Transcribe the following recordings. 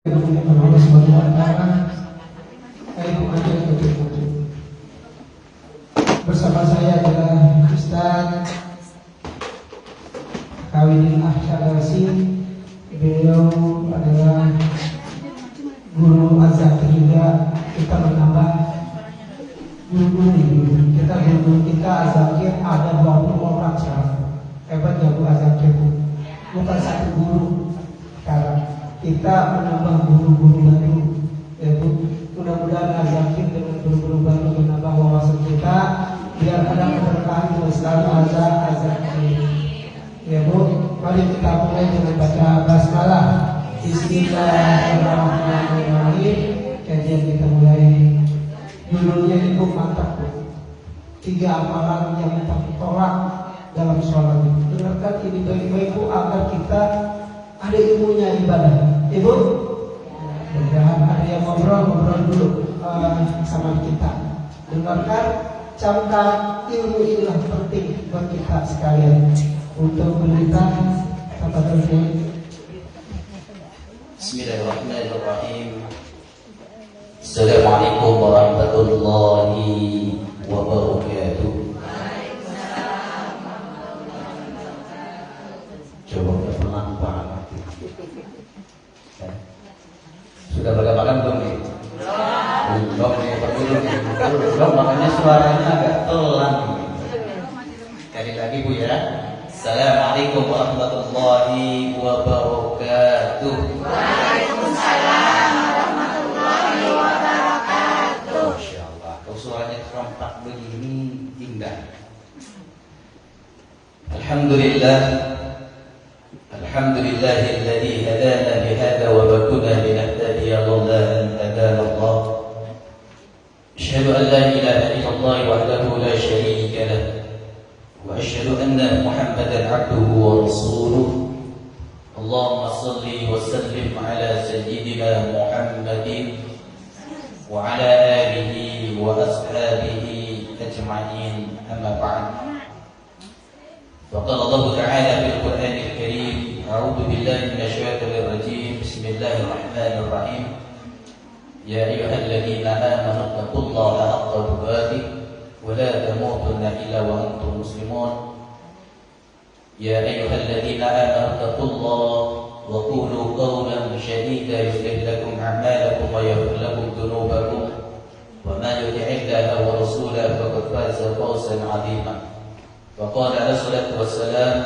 Allah Subhanahu wa taala. Bersama saya adalah Ustaz Kawidin Ahsyarasi. Beliau adalah guru azhar juga. Kita menambah guru kita azakir ada 20 orang sekarang. Hebatnya Bu azakir, bukan satu guru sekarang. Kita menambah guru-guru baru, yaitu mudah-mudahan azakir dengan guru-guru baru menambah wawasan kita, biar ada keberkahan selalu azakir. Ya Bu, mari kita mulai dengan baca basmalah. Bismillahirrahmanirrahim. Kajian kita mulai. Judulnya itu mantap Bu. 3 amalan yang tertolak dalam sholat. Dengarkan ini baik-baik Bu, agar kita ada ilmunya ibadah. Ibu, mudah-mudahan ada yang ngobrol dulu sama kita. Dengarkan, camkan, ilmu inilah penting buat kita sekalian. Untuk berita apa tadi? Bismillahirrahmanirrahim. Assalamualaikum warahmatullahi wabarakatuh. Coba pelan banget. Sudah berapa makan belum nih? Belum nih, belum, makanya suaranya agak telan. Sekali lagi Bu ya. Assalamualaikum warahmatullahi wabarakatuh. Waalaikumsalam warahmatullahi wabarakatuh. Masya Allah, kalau suaranya serempak begini indah. Alhamdulillah. Alhamdulillahilladzi hadana bihadza wa ma kunna linahtadiya laula an hadana Allah. Asyhadu an la ilaha illallah wahdahu la syarika lah. Wa asyhadu anna Muhammadan 'abduhu wa rasuluh. Allahumma shalli wa sallim ala sayyidina Muhammadin wa ala alihi wa ashabihi ajma'in. Amma ba'd. فقال الله تعالى في القرآن الكريم: أعوذ بالله من الشيطان الرجيم. بسم الله الرحمن الرحيم. يا أيها الذين آمنوا اتقوا الله حق تقاته ولا تموتن إلا وأنتم مسلمون. يا أيها الذين آمنوا اتقوا الله وقولوا قولا سديدا يصلح لكم أعمالكم ويغفر لكم ذنوبكم ومن يطع الله ورسوله فقد فاز فوزا عظيما. وقال عليه الصلاة والسلام: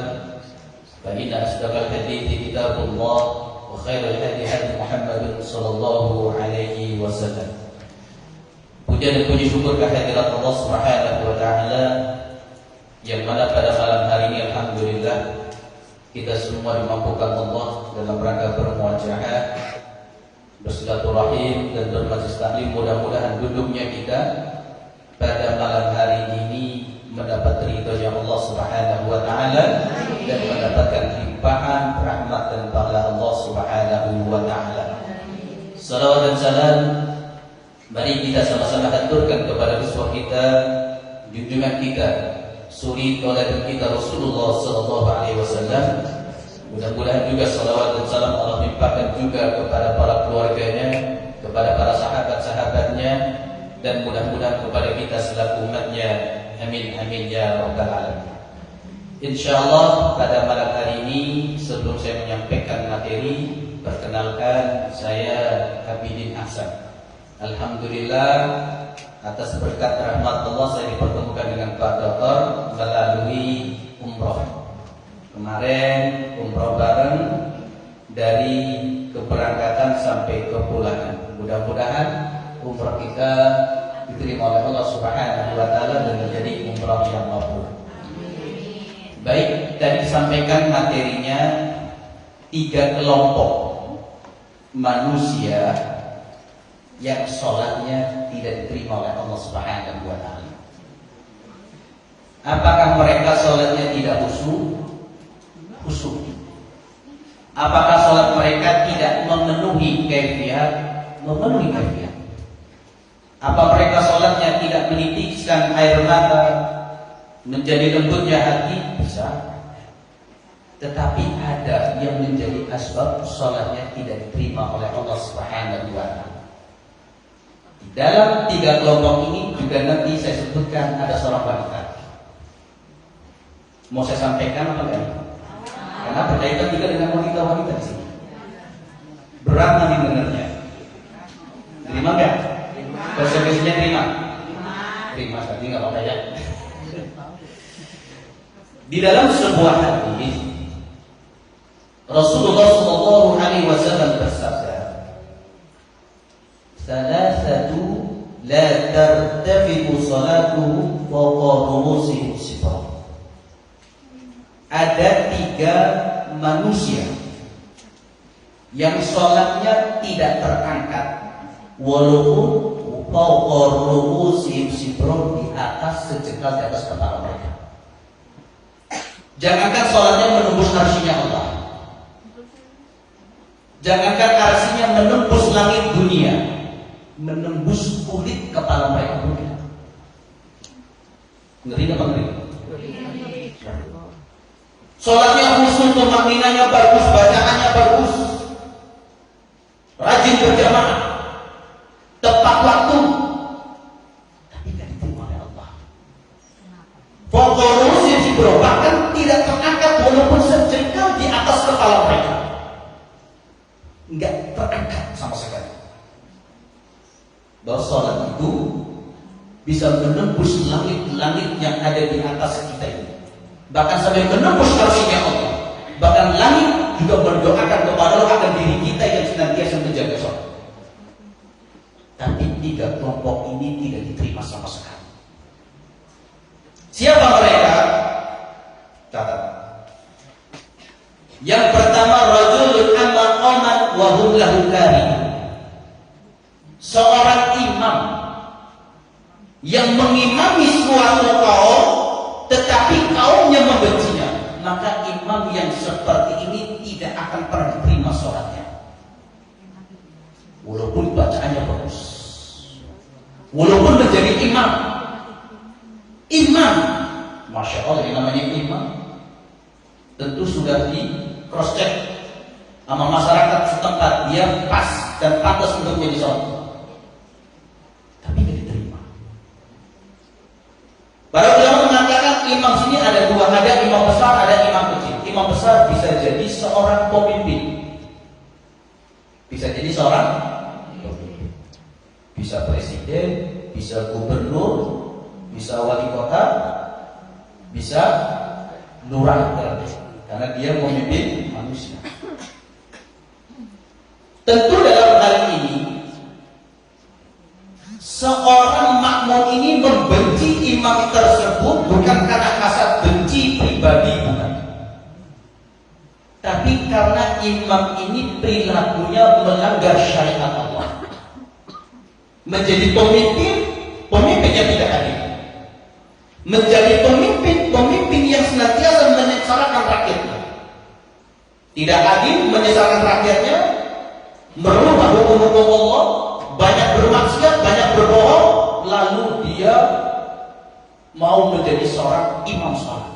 فإن أصدق الحديث كتاب الله وخير الهدي هدي محمد صلى الله عليه وسلم. Puja dan puji syukur kehadirat Allah Subhanahu wa taala yang mana pada malam hari ini alhamdulillah kita semua dimampukan Allah dalam rangka bermuajahah, bersilaturahim dan bermajlis taklim. Mudah-mudahan duduknya kita pada malam hari ini mendapat ridhonya Allah Subhanahu wa taala dan mendapatkan limpahan rahmat dan pahala Allah Subhanahu wa taala. Salawat dan salam mari kita sama-sama haturkan kepada uswah kita, junjungan kita, suri tauladan kita Rasulullah sallallahu alaihi wasallam. Mudah-mudahan juga salawat dan salam Allah limpahkan juga kepada para keluarganya, kepada para sahabat-sahabatnya, dan mudah-mudahan kepada kita selaku umatnya. Amin amin ya rabbal alamin. Insyaallah pada malam hari ini sebelum saya menyampaikan materi, perkenalkan saya Habibin Ahsan. Alhamdulillah atas berkat rahmat Allah saya dipertemukan dengan Pak Dokter melalui umroh. Kemarin umroh bareng dari keberangkatan sampai kepulangan. Mudah-mudahan umroh kita diterima oleh Allah Subhanahu wa taala dan menjadi umrah yang mabrur. Baik, tadi disampaikan materinya 3 kelompok manusia yang sholatnya tidak diterima oleh Allah Subhanahu wa taala. Apakah mereka sholatnya tidak khusyuk? Khusyuk. Apakah sholat mereka tidak memenuhi kaifiat? Memenuhi kaifiat. Apa mereka sholatnya tidak menitikkan air mata, menjadi lembutnya hati? Bisa. Tetapi ada yang menjadi asbab sholatnya tidak diterima oleh Allah Subhanahu wa Ta'ala. Di dalam 3 kelompok ini juga nanti saya sebutkan ada seorang wanita. Mau saya sampaikan apa enggak? Karena berkaitan juga dengan wanita-wanita di sini. Berat nanti dengarnya. Terima enggak? Konsekuensinya terima. Terima saja enggak apa-apa ya. Di dalam sebuah hadis Rasulullah Shallallahu Alaihi Wasallam bersabda, "Salasatu la tartafi'u salatuhu fawqa ru'usihim sifar." Ada 3 manusia yang sholatnya tidak terangkat walaupun fawqa ru'usihim sifar, di atas sejengkal di atas kepala mereka. Jangankan sholatnya menembus arsy-Nya Allah, jangankan arsy-Nya menembus langit dunia, menembus kulit kepala mereka pun. Ngeri apa ngeri? Sholatnya khusyuk, tumakninanya bagus, bacaannya bagus, rajin berjamaah, tepat waktu, tapi tidak diterima oleh Allah. Fokus bro, bahkan tidak terangkat walaupun sejengkal di atas kepala mereka, nggak terangkat sama sekali. Bahwa sholat itu bisa menembus langit-langit yang ada di atas kita ini, bahkan sampai menembus arsy-Nya Allah. Bahkan langit juga berdoakan kepada Allah akan diri kita yang senantiasa menjaga sholat. Tapi 3 kelompok ini tidak diterima sama sekali. Siapa mereka? Catat. Yang pertama, rajulun amma qaman wa hum lahu karihun. Seorang imam yang mengimami suatu kaum tetapi kaumnya membencinya, maka imam yang seperti ini tidak akan pernah diterima sholatnya. Walaupun bacaannya bagus, walaupun menjadi imam, Masya Allah, yang namanya imam tentu sudah di cross check sama masyarakat setempat, dia pas dan pantas untuk menjadi sholat, tapi tidak diterima. Para ulama mengatakan imam sini ada 2, ada imam besar, ada imam kecil. Imam besar bisa jadi seorang pemimpin, bisa jadi seorang pemimpin, bisa presiden, bisa gubernur, bisa wali kota, bisa lurah, karena dia memimpin manusia. Tentu dalam hal ini seorang makmum ini membenci imam tersebut bukan karena hasad benci pribadi, bukan, tapi karena imam ini perilakunya melanggar syariat Allah. Menjadi pemimpinnya tidak adil. Menjadi pemimpin yang senantiasa menyengsarakan rakyatnya, tidak adil, menyengsarakan rakyatnya, merubah hukum-hukum Allah, banyak bermaksiat, banyak berbohong, lalu dia mau menjadi seorang imam sholat.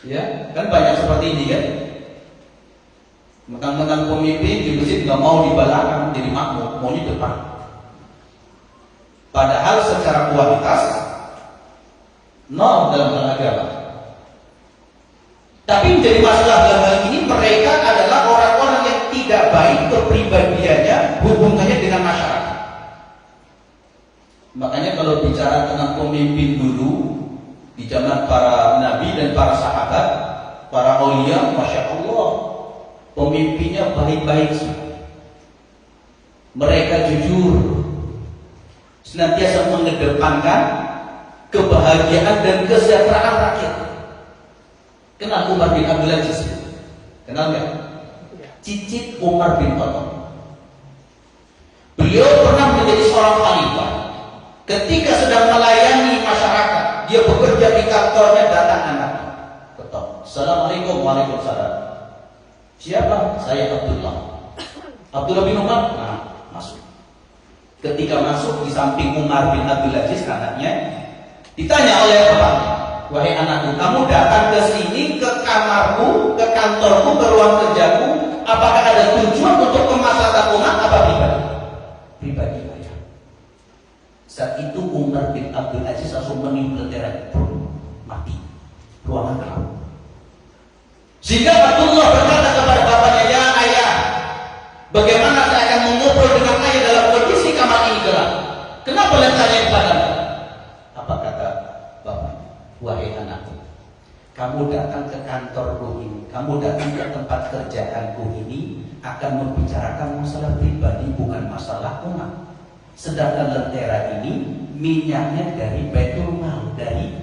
Ya, kan banyak seperti ini kan. Mentang-mentang pemimpin di masjid nggak mau di belakang jadi makmum, mau di depan. Padahal secara kualitas nol dalam hal agama. Tapi menjadi masalah dalam hal ini, mereka adalah orang-orang yang tidak baik kepribadiannya, hubungannya dengan masyarakat. Makanya kalau bicara tentang pemimpin dulu di zaman para nabi dan para sahabat, para aulia, masya Allah, pemimpinnya baik-baik sekali. Mereka jujur, senantiasa mengedepankan kebahagiaan dan kesejahteraan rakyat. Kenal Umar bin Abdul Aziz? Kenal nggak? Cicit Umar bin Khattab. Beliau pernah menjadi seorang khalifah. Ketika sedang melayani masyarakat, dia bekerja di kantornya, datang anaknya. Ketok. Assalamualaikum. Waalaikumsalam. Siapa? Saya Abdullah. Abdullah bin Umar. Nah, masuk. Ketika masuk, di samping Umar bin Abdul Aziz, anaknya, ditanya oleh bapaknya, Wahai anakku, kamu datang ke sini, ke kamarku, ke kantorku, ke ruang kerjaku, apakah ada tujuan untuk kemaslahatan umat apa pribadi? Pribadi ayah. Saat itu Umar bin Abdul Aziz langsung meniup lentera, mati, ruangan gelap. Sehingga Abdullah berkata kepada bapaknya, ya ayah, bagaimana saya akan mengobrol dengan ayah dalam kondisi kamar ini gelap? Kenapa lentaranya dipadamu? Apa kata bapaknya? Wahai anakku, kamu datang ke kantorku ini, kamu datang ke tempat kerjaanku ini akan membicarakan masalah pribadi, bukan masalah umat. Sedangkan lentera ini minyaknya dari Baitul Mal, dari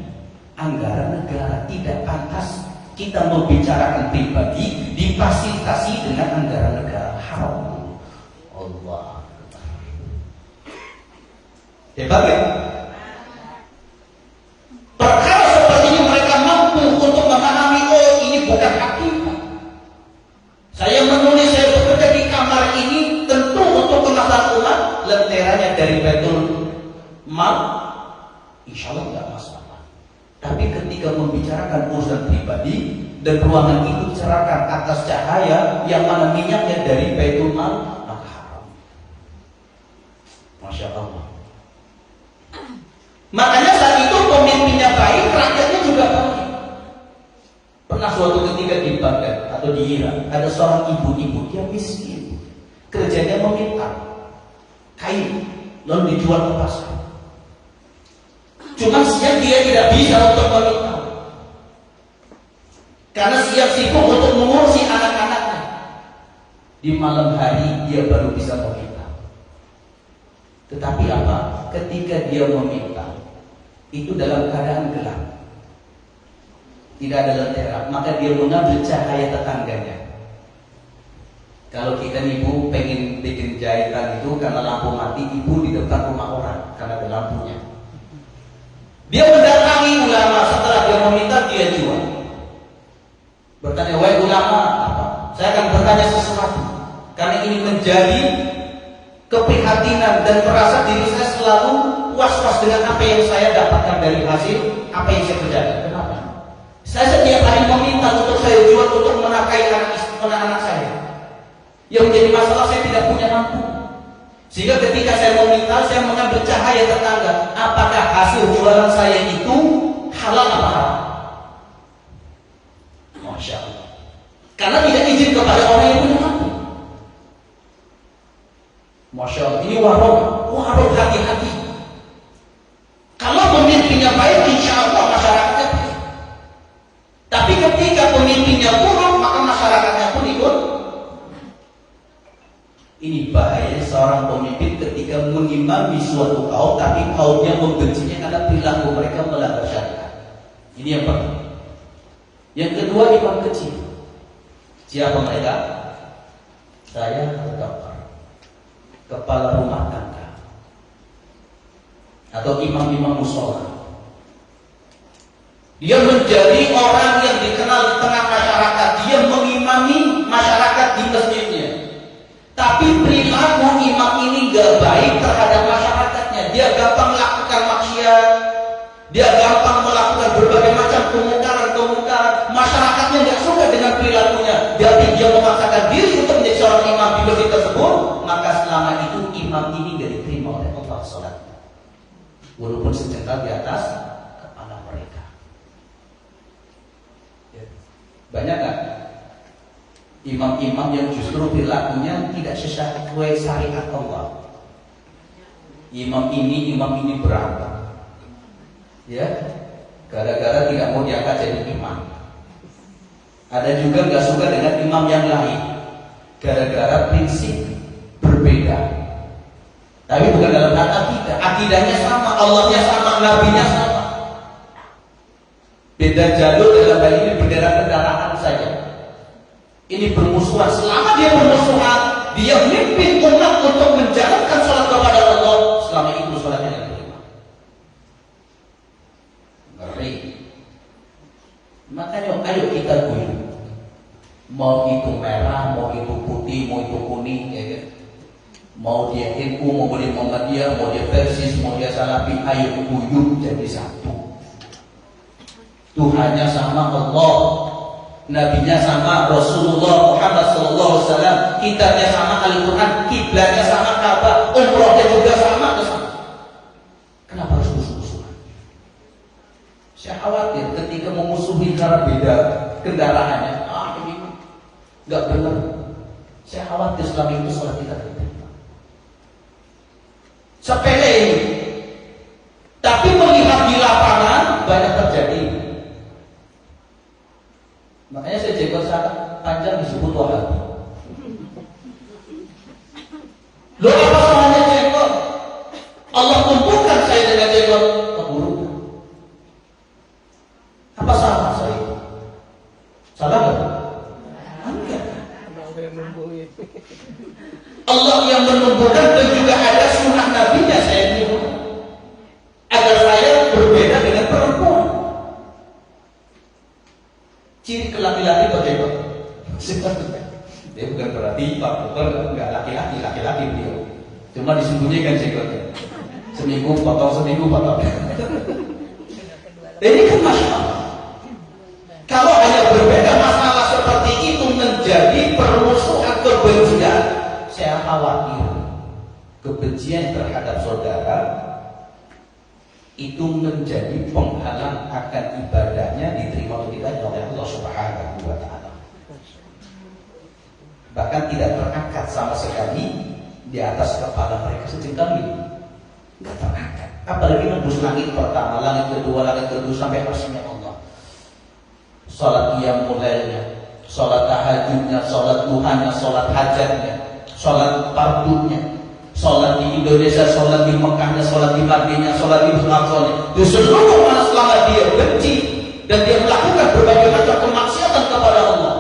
anggaran negara. Tidak pantas kita membicarakan pribadi difasilitasi dengan anggaran negara. Haram. Allah. Hebat ya? Perkara seperti ini mereka mampu untuk memahami, oh ini bukan hakikat. Saya menulis, saya bekerja di kamar ini tentu untuk kemaslahatan umat. Lenteranya dari Baitul Mal, insya Allah tidak masalah. Tapi ketika membicarakan urusan pribadi dan ruangan itu dicerahkan atas cahaya yang mana minyaknya dari Baitul Mal, maka haram. Masya Allah. Makanya saat itu pemimpinnya baik, rakyatnya juga baik. Pernah suatu ketika di Baghdad atau di Irak, ada seorang ibu-ibu, dia miskin, kerjanya meminta kain lalu dijual ke pasar. Cuma siang dia tidak bisa untuk meminta, karena siap sibuk untuk mengurusi anak-anaknya. Di malam hari dia baru bisa meminta. Tetapi apa? Ketika dia meminta, itu dalam keadaan gelap, tidak ada lentera, maka dia mengambil cahaya tetangganya. Kalau kita nih ibu pengen bikin jahitan itu karena lampu mati, ibu di depan rumah orang karena ada lampunya. Dia mendatangi ulama, setelah dia meminta dia jual. Bertanya, wahai ulama, apa? Saya akan bertanya sesuatu, karena ini menjadi keprihatinan dan merasa diri saya selalu was-was dengan apa yang saya dapatkan dari hasil apa yang saya kerjakan. Kenapa? Saya setiap hari meminta untuk saya jual untuk menafkahi anak-anak saya. Yang menjadi masalah, saya tidak punya mampu. Sehingga ketika saya meminta, saya mengambil cahaya tetangga. Apakah hasil jualan saya itu halal apa haram? Masya Allah. Karena tidak izin kepada orang yang punya mampu. Masya Allah. Ini warung hati-hati. Kalau pemimpinnya baik, insya Allah masyarakatnya baik. Tapi ketika pemimpinnya buruk, maka masyarakatnya pun ikut. Ini bahaya seorang pemimpin ketika mengimami suatu kaum, tapi kaumnya membencinya karena perilaku mereka melanggar syariat. Ini yang pertama. Yang kedua, imam kecil. Siapa mereka? Saya dokter, kepala rumah tangga, atau imam-imam musola. Dia menjadi orang yang dikenal di tengah masyarakat. Dia mengimami masyarakat di masjidnya. Tapi perilaku imam ini gak baik terhadap masyarakatnya. Dia gampang melakukan maksiat. Dia gampang melakukan berbagai macam kemungkaran. Masyarakatnya gak suka dengan perilakunya. Jadi dia memaksakan diri untuk menjadi seorang imam di masjid tersebut. Maka selama itu imam ini gak diterima oleh Allah salatnya. Walaupun sejengkal di atas kepala mereka. Banyak gak imam-imam yang justru perilakunya tidak sesuai syariat Allah? Imam ini berantem, ya, gara-gara tidak mau diangkat jadi imam. Ada juga nggak suka dengan imam yang lain, gara-gara prinsip berbeda. Tapi bukan dalam kata tidak, akidahnya sama, Allahnya sama, nabinya sama. Beda jalur dalam hal ini bendera kendaraan saja. Ini bermusuhan. Selama dia bermusuhan, dia memimpin umat untuk menjalankan salat kepada Allah. Selama itu salatnya yang terima. Ngeri. Makanya ayo kita guyur. Mau itu merah, mau itu putih, mau itu kuning, ya kan? Mau dia NU, mau dia Muhammadiyah, mau dia Persis, mau dia Salafi, ayo guyur jadi satu. Tuhannya sama Allah, nabinya sama Rasulullah Muhammad SAW, kitabnya sama Al-Quran, kiblatnya sama Ka'bah, umrohnya juga sama. Kenapa harus musuh-musuhan? Saya khawatir ketika memusuhi karena beda kendaraannya, ini nggak benar. Saya khawatir selama itu sholat kita tidak diterima. Sepele ini, tapi melihat di lapangan banyak terjadi. Makanya saya jenggot sangat panjang disebut Wahabi. Loh, apa salahnya jenggot? Allah tumpukan saya dengan jenggot keburukan. Apa salah saya itu? Salah nggak? Enggak. Allah yang menumbuhkan dan juga ada sunnah nabinya saya ini agar saya berbeda dengan perempuan. Ciri laki-laki bagaimana? Dia bukan berarti Pak Dokter enggak laki-laki, laki-laki beliau. Cuma disembunyikan jenggotnya. Seminggu potong. Ini kan masalah. Kalau hanya berbeda masalah seperti itu menjadi permusuhan, kebencian, saya khawatir kebencian terhadap saudara itu menjadi penghalang akan ibadahnya diterima atau tidak oleh Allah Subhanahu wa Ta'ala. Bahkan tidak terangkat sama sekali di atas kepala mereka sejengkal ini, nggak terangkat. Apalagi nembus langit pertama, langit kedua sampai arsy-Nya Allah. Salat qiyamul lailnya, salat tahajudnya, salat duhanya, salat hajatnya, salat fardunya, salat di Indonesia, salat di Mekahnya, salat di Madinah, salat di Al-Aqsanya. Di seluruh mana selama dia benci dan dia melakukan berbagai macam kemaksiatan kepada Allah,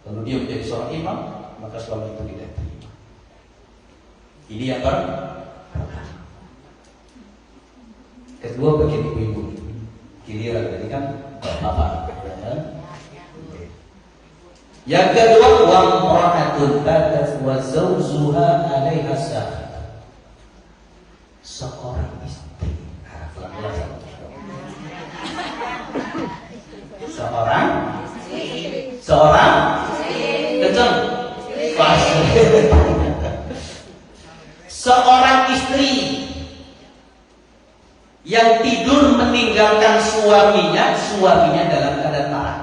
lalu dia menjadi seorang imam, maka selama itu tidak terima. Ini yang pertama. Kedua, bagi ibu-ibu giliran tadi kan bapak. Yang kedua, wa imra'atun batat wa zawjuha 'alaiha sahih. Seorang istri. Seorang kencang. Seorang istri yang tidur meninggalkan suaminya dalam keadaan marah.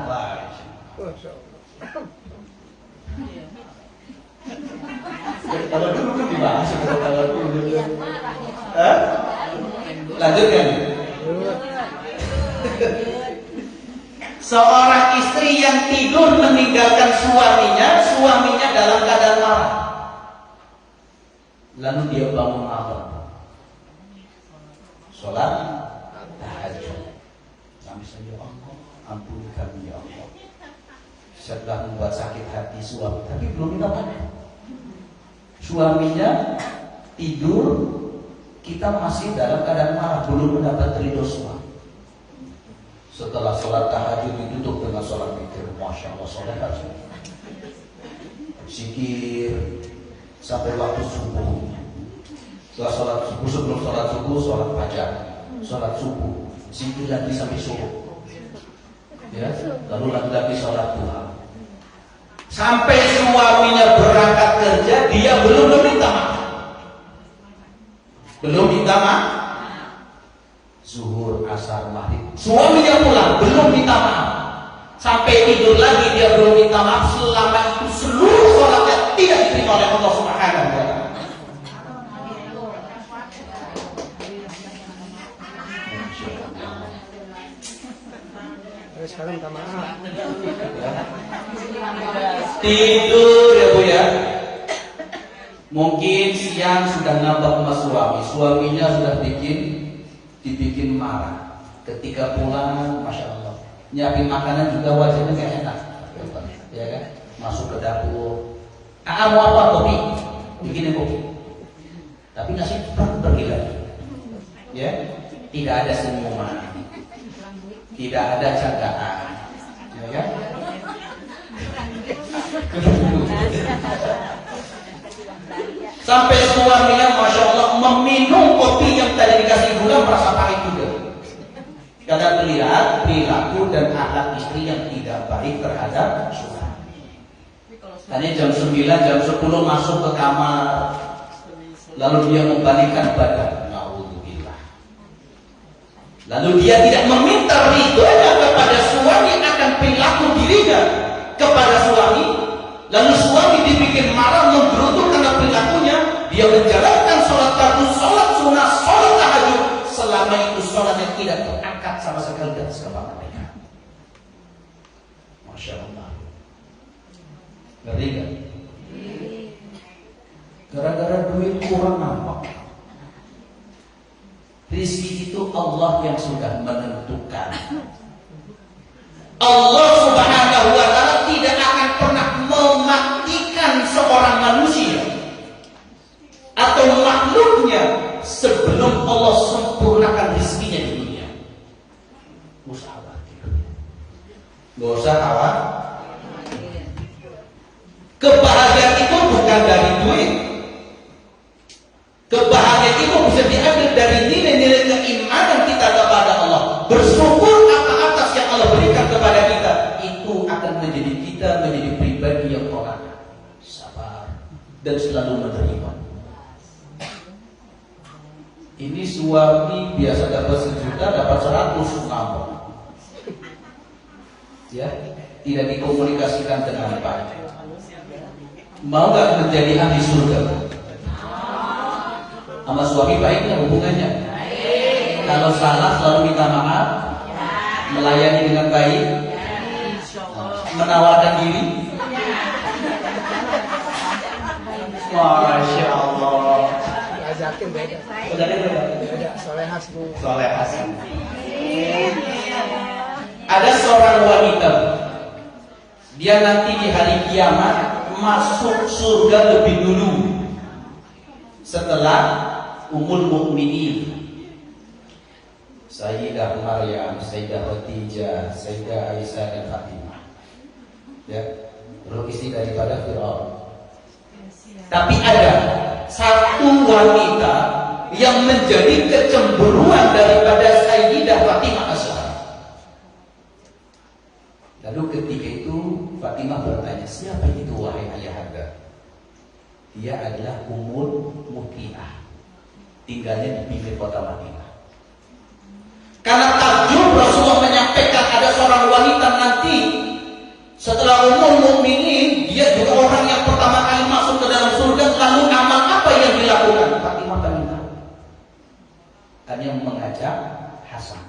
Kalau dulu kan dibahas kalau dulu. Lanjutkan. Seorang istri yang tidur meninggalkan suaminya dalam keadaan marah. Lalu dia bangun malam, sholat tahajud. Kami ya Allah, ampuni kami ya Allah. Saya telah membuat sakit hati suami, tapi belum minta maaf. Suaminya tidur, kita masih dalam keadaan marah, belum mendapat ridho suami. Setelah sholat tahajud ditutup dengan sholat zikir, masya Allah, sholat tahajud, zikir sampai waktu subuh. Setelah sholat subuh, sebelum sholat subuh, sholat fajar, sholat subuh, zikir lagi sampai subuh. Ya, lalu lagi sholat duha. Sampai suaminya berangkat kerja, dia belum meminta maaf. Zuhur, asar, maghrib, suaminya pulang, belum minta maaf. Sampai tidur lagi dia belum minta maaf. Selama itu seluruh sholatnya tidak diterima oleh Allah Subhanahu wa Ta'ala. Sekarang minta maaf. Tidur ya Bu ya. Mungkin siang sudah ngambek sama suaminya sudah dibikin marah. Ketika pulang, masya Allah, nyiapin makanan juga wajahnya kayak enak, ya kan? Masuk ke dapur, mau apa? Kopi, bikinin kopi. Tapi nasi pergi lagi, ya. Tidak ada senyuman, tidak ada candaan, ya kan? Sampai suaminya masya Allah meminum kopi yang tadi dikasih gula merasa pahit juga. Kata melihat perilaku dan akhlak istri yang tidak baik terhadap suami. Hanya jam 9, jam 10 masuk ke kamar, lalu dia membalikkan badan. Naudzubillah. Lalu dia tidak meminta ridhonya kepada suami akan perilaku dirinya kepada suami. Lalu suami dibikin marah, menggerutu karena perilakunya. Dia menjalankan sholat fardu, sholat sunnah, sholat tahajud. Selama itu sholatnya tidak terangkat sama sekali dari kepala mereka. Masya Allah. Ngeri gak? Gara-gara duit kurang nampak. Rizki itu Allah yang sudah menentukan. Allah Subhanahu wa ta'ala tidak akan pernah mematikan seorang manusia atau makhluknya sebelum Allah sempurnakan rizkinya di dunia. Gak usah khawatir. Gak usah khawatir. Kebahagiaan itu bukan dari duit. Kebahagiaan itu bisa diambil dari nilai-nilai keimanan kita kepada Allah. Bersyukur atas yang Allah berikan kepada kita. Itu akan menjadi kita menjadi pribadi yang kokoh, sabar, dan selalu menerima. Ini suami biasa dapat 1 juta, dapat 100 ngambek. Ya, tidak dikomunikasikan dengan baik. Mau nggak menjadi ahli surga? Sama suami baiknya hubungannya. Kalau salah selalu minta maaf, melayani dengan baik, menawarkan diri. Masya Allah. Ajakin beda. Beda. Solehas bu. Solehas. Ada seorang wanita, dia nanti di hari kiamat masuk surga lebih dulu setelah Ummul Mukminin, Sayyidah Maryam, Sayyidah Khadijah, Sayyidah Aisyah dan Fatimah. Ya, belum istri daripada Fir'aun. Tapi ada satu wanita yang menjadi kecemburuan daripada Sayyidah Fatimah as-Zahra. Lalu ketika itu Fatimah bertanya, siapa itu wahai ayahanda? Dia adalah Ummul Mukminah, tinggalnya di pinggir kota Madinah. Karena takjub Rasulullah menyampaikan ada seorang wanita nanti setelah Ummul Mukminin, dia juga orang yang pertama kali masuk ke dalam surga. Lalu amal apa yang dilakukan? Fatimah pengen tahu. Hanya mengajak Hasan.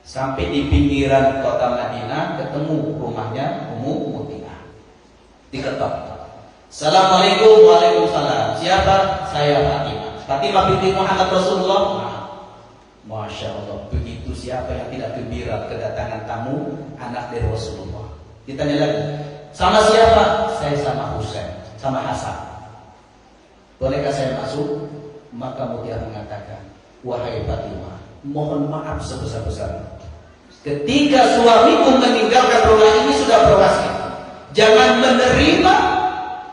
Sampai di pinggiran kota Madinah, ketemu rumahnya Ummu Mukminah. Diketok. Assalamualaikum. Waalaikumsalam. Siapa? Saya Fatimah. Fatimah binti Muhammad Rasulullah. Masya Allah. Begitu siapa yang tidak gembira kedatangan tamu anak dari Rasulullah. Ditanya lagi, sama siapa? Saya sama Husain, sama Hasan. Bolehkah saya masuk? Maka Mutiara mengatakan, wahai Fatimah, mohon maaf sebesar-besarnya. Ketika suamiku meninggalkan rumah ini sudah berwasiat, jangan menerima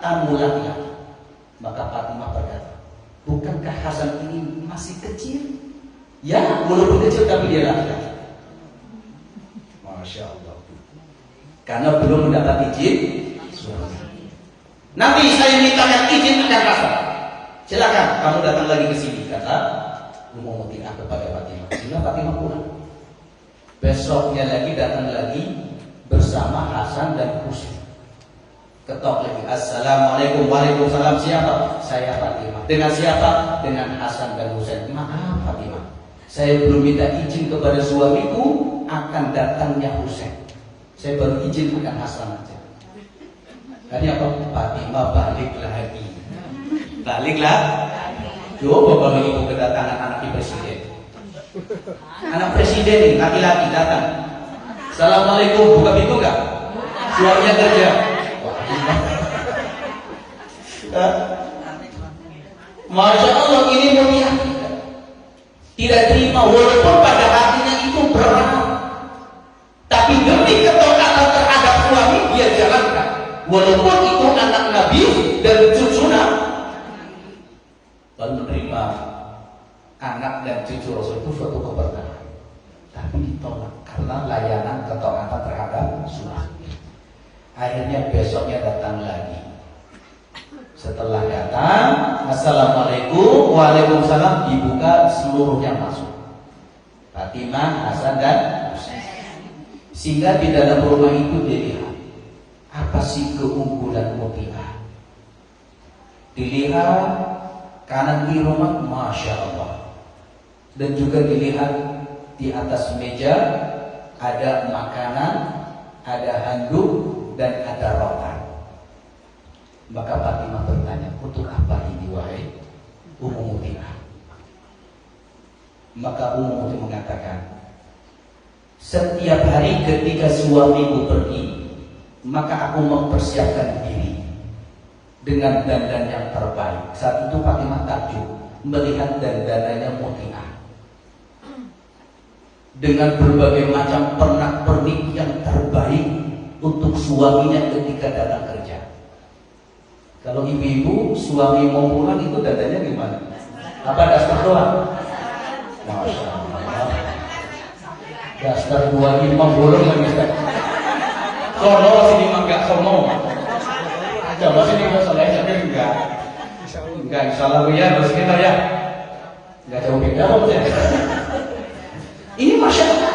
tamu laki-laki. Maka Fatimah berkata, bukankah Hasan ini masih kecil? Ya, walaupun kecil tapi dia laki-laki. Masya Allah. Karena belum mendapat izin suami. Nanti saya mintakan izin akan Hasan. Silakan kamu datang lagi ke sini, kata Ummu Mukminah kepada Fatimah. Sehingga Fatimah pulang. Besoknya lagi datang lagi bersama Hasan dan Husain. Ketok lagi. Assalamualaikum. Waalaikumsalam. Siapa? Saya Fatimah. Dengan siapa? Dengan Hasan dan Husain. Maaf Fatimah, saya belum minta izin kepada suamiku akan datangnya Husain. Saya baru izin akan Hasan aja. Tadi apa? Fatimah balik lagi. Baliklah. Coba kalau ibu kedatangan anak presiden. Anak presiden nih, laki-laki datang. Assalamualaikum, buka pintu enggak? Suaminya kerja. Masya Allah, ini mulia. Tidak terima walaupun pada hatinya itu berat. Tapi demi ketaatan terhadap suami dia jalankan. Walaupun itu anak Nabi dan cucu Nabi. Lalu menerima anak dan cucu Rasul itu suatu keberkahan. tapi ditolak karena layanan ketaatan terhadap suami. Akhirnya besoknya datang lagi. Setelah datang, assalamualaikum, waalaikumsalam, dibuka seluruhnya masuk. Fatimah, Hasan dan Husain. Sehingga di dalam rumah itu dilihat apa sih keunggulan Mutia. Dilihat kanan kiri rumah, masya Allah. Dan juga dilihat di atas meja ada makanan, ada handuk dan ada rotan. Maka Fatimah bertanya, untuk apa ini wahai Ummu Mutia? Maka Ummu Mutia mengatakan, setiap hari ketika suamiku pergi, maka aku mempersiapkan diri dengan dandan yang terbaik. Saat itu Fatimah takjub melihat dandanannya Mutia dengan berbagai macam pernak-pernik yang terbaik untuk suaminya ketika datang kerja. Kalau ibu-ibu suami mau pulang itu dandannya gimana? Apa daster doang? Masya Allah. Daster 25 bolong lagi Ustaz. Sono sini mah enggak sono. Coba sini enggak soleh tapi enggak. Enggak insyaallah Bu ya, terus kita ya. Enggak jauh beda kok ya. Ini Masya Allah.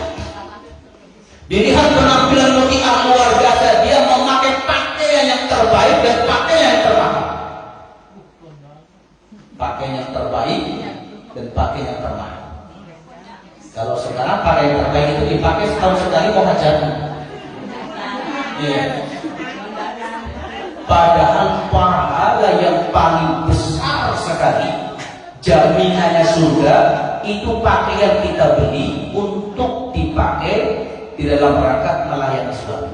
Dilihat penampilan Mutia luar biasa, dia memakai pakaian yang terbaik dan pakaian yang termahal. Pakaian yang terbaik dan pakaian yang termahal. Kalau sekarang pakaian yang terbaik itu dipakai setahun sekali mau hajatan. Iya. Padahal pahala yang paling besar sekali, jaminannya surga, itu pakaian kita beli untuk dipakai di dalam rangka melayani suami.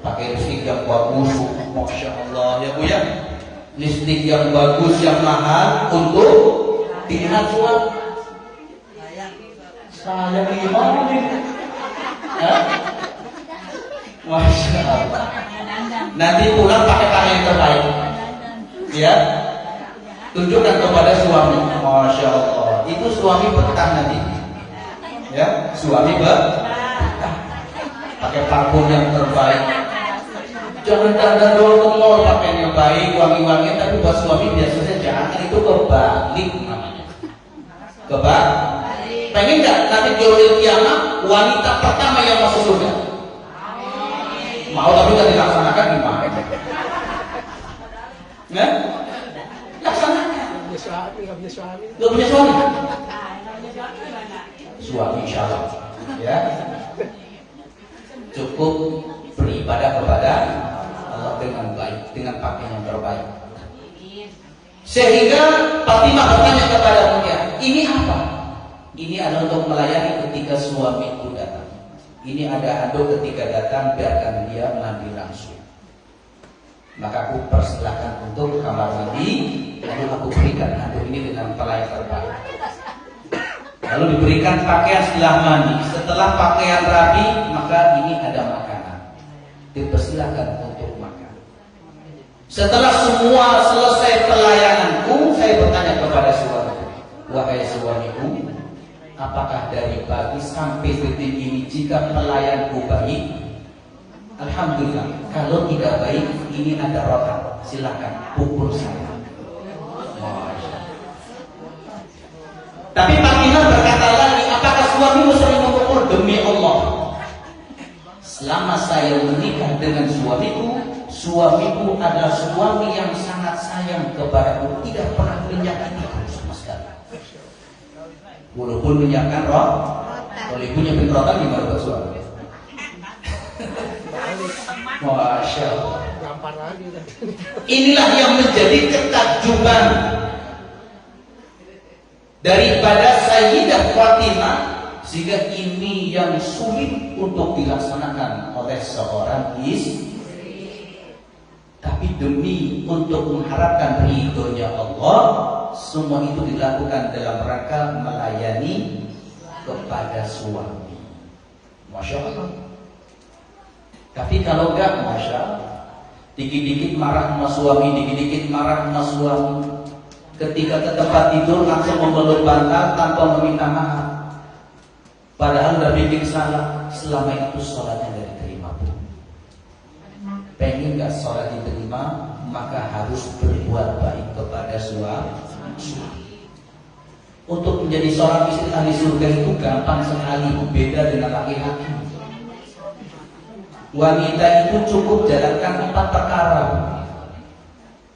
Pakai lipstik yang bagus, masya Allah ya Bu ya. Lipstik yang bagus, yang mahal untuk dilihat suami. Saya gimana nih? Masya Allah. Nanti pulang pakai pakaian yang terbaik. Ya. Tunjukkan kepada suami. Masya Allah. Itu suami betah nanti. Ya, suami pakai parfum yang terbaik. Jangan dandan doang ke mall pakai yang baik, wangi-wangi, tapi buat suami biasanya jangan, itu kebalik namanya. Kebalik. Pengen nggak nanti di hari kiamat wanita pertama yang masuk surga? Mau tapi nggak dilaksanakan gimana? Nggak? Laksanakan. Nggak punya suami. Suami insya Allah ya cukup beribadah kepada Allah dengan baik, dengan pakaian yang terbaik. Sehingga Fatimah bertanya kepada Mutia, ini apa? Ini adalah untuk melayani ketika suamiku datang. Ini ada handuk ketika datang, biarkan dia mandi langsung. Maka aku persilahkan untuk kamar mandi, lalu aku berikan handuk ini dengan pelayan terbaik. Lalu diberikan pakaian setelah mandi. Setelah pakaian rapi, maka ini ada makanan. Dipersilahkan untuk makan. Setelah semua selesai pelayananku, saya bertanya kepada suamiku, wahai suamiku, apakah dari pagi sampai detik ini jika pelayanku baik? Alhamdulillah. Kalau tidak baik, ini ada rotan. Silakan pukul saya. Tapi Fatimah berkata lagi, apakah suamimu sering memukul? Demi Allah, selama saya menikah dengan suamiku adalah suami yang sangat sayang kepadaku, tidak pernah menyakitiku sama sekali. Walaupun menyiapkan kalau ibunya bikin rotan gimana buat suami? Masya Allah. Inilah yang menjadi ketakjuban daripada Sayyidah Fatimah, sehingga ini yang sulit untuk dilaksanakan oleh seorang istri. Tapi demi untuk mengharapkan ridhonya Allah, semua itu dilakukan dalam rangka melayani kepada suami. Masya Allah. Tapi kalau enggak, Masya Allah, dikit-dikit marah sama suami, dikit-dikit marah sama suami. Ketika ke tempat tidur langsung memeluk bantal tanpa meminta maaf. Padahal udah bikin salah, selama itu sholatnya nggak diterima. Pengen nggak sholat diterima, maka harus berbuat baik kepada suami. Untuk menjadi seorang istri ahli surga itu gampang sekali, beda dengan laki-laki. Wanita itu cukup jalankan 4 perkara.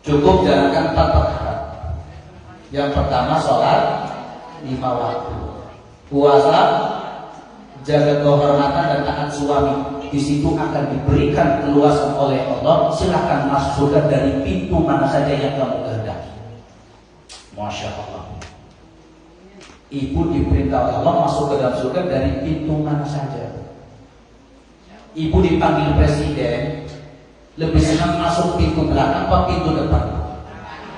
Cukup jalankan 4 perkara. Yang pertama sholat 5 waktu, puasa, jaga kehormatan dan taat suami. Di situ akan diberikan keluasan oleh Allah. Silakan masuk surga dari pintu mana saja yang kamu kehendaki. Masya Allah. Ibu diperintah oleh Allah masuk ke dalam surga dari pintu mana saja. Ibu dipanggil presiden, lebih senang masuk pintu belakang apa pintu depan?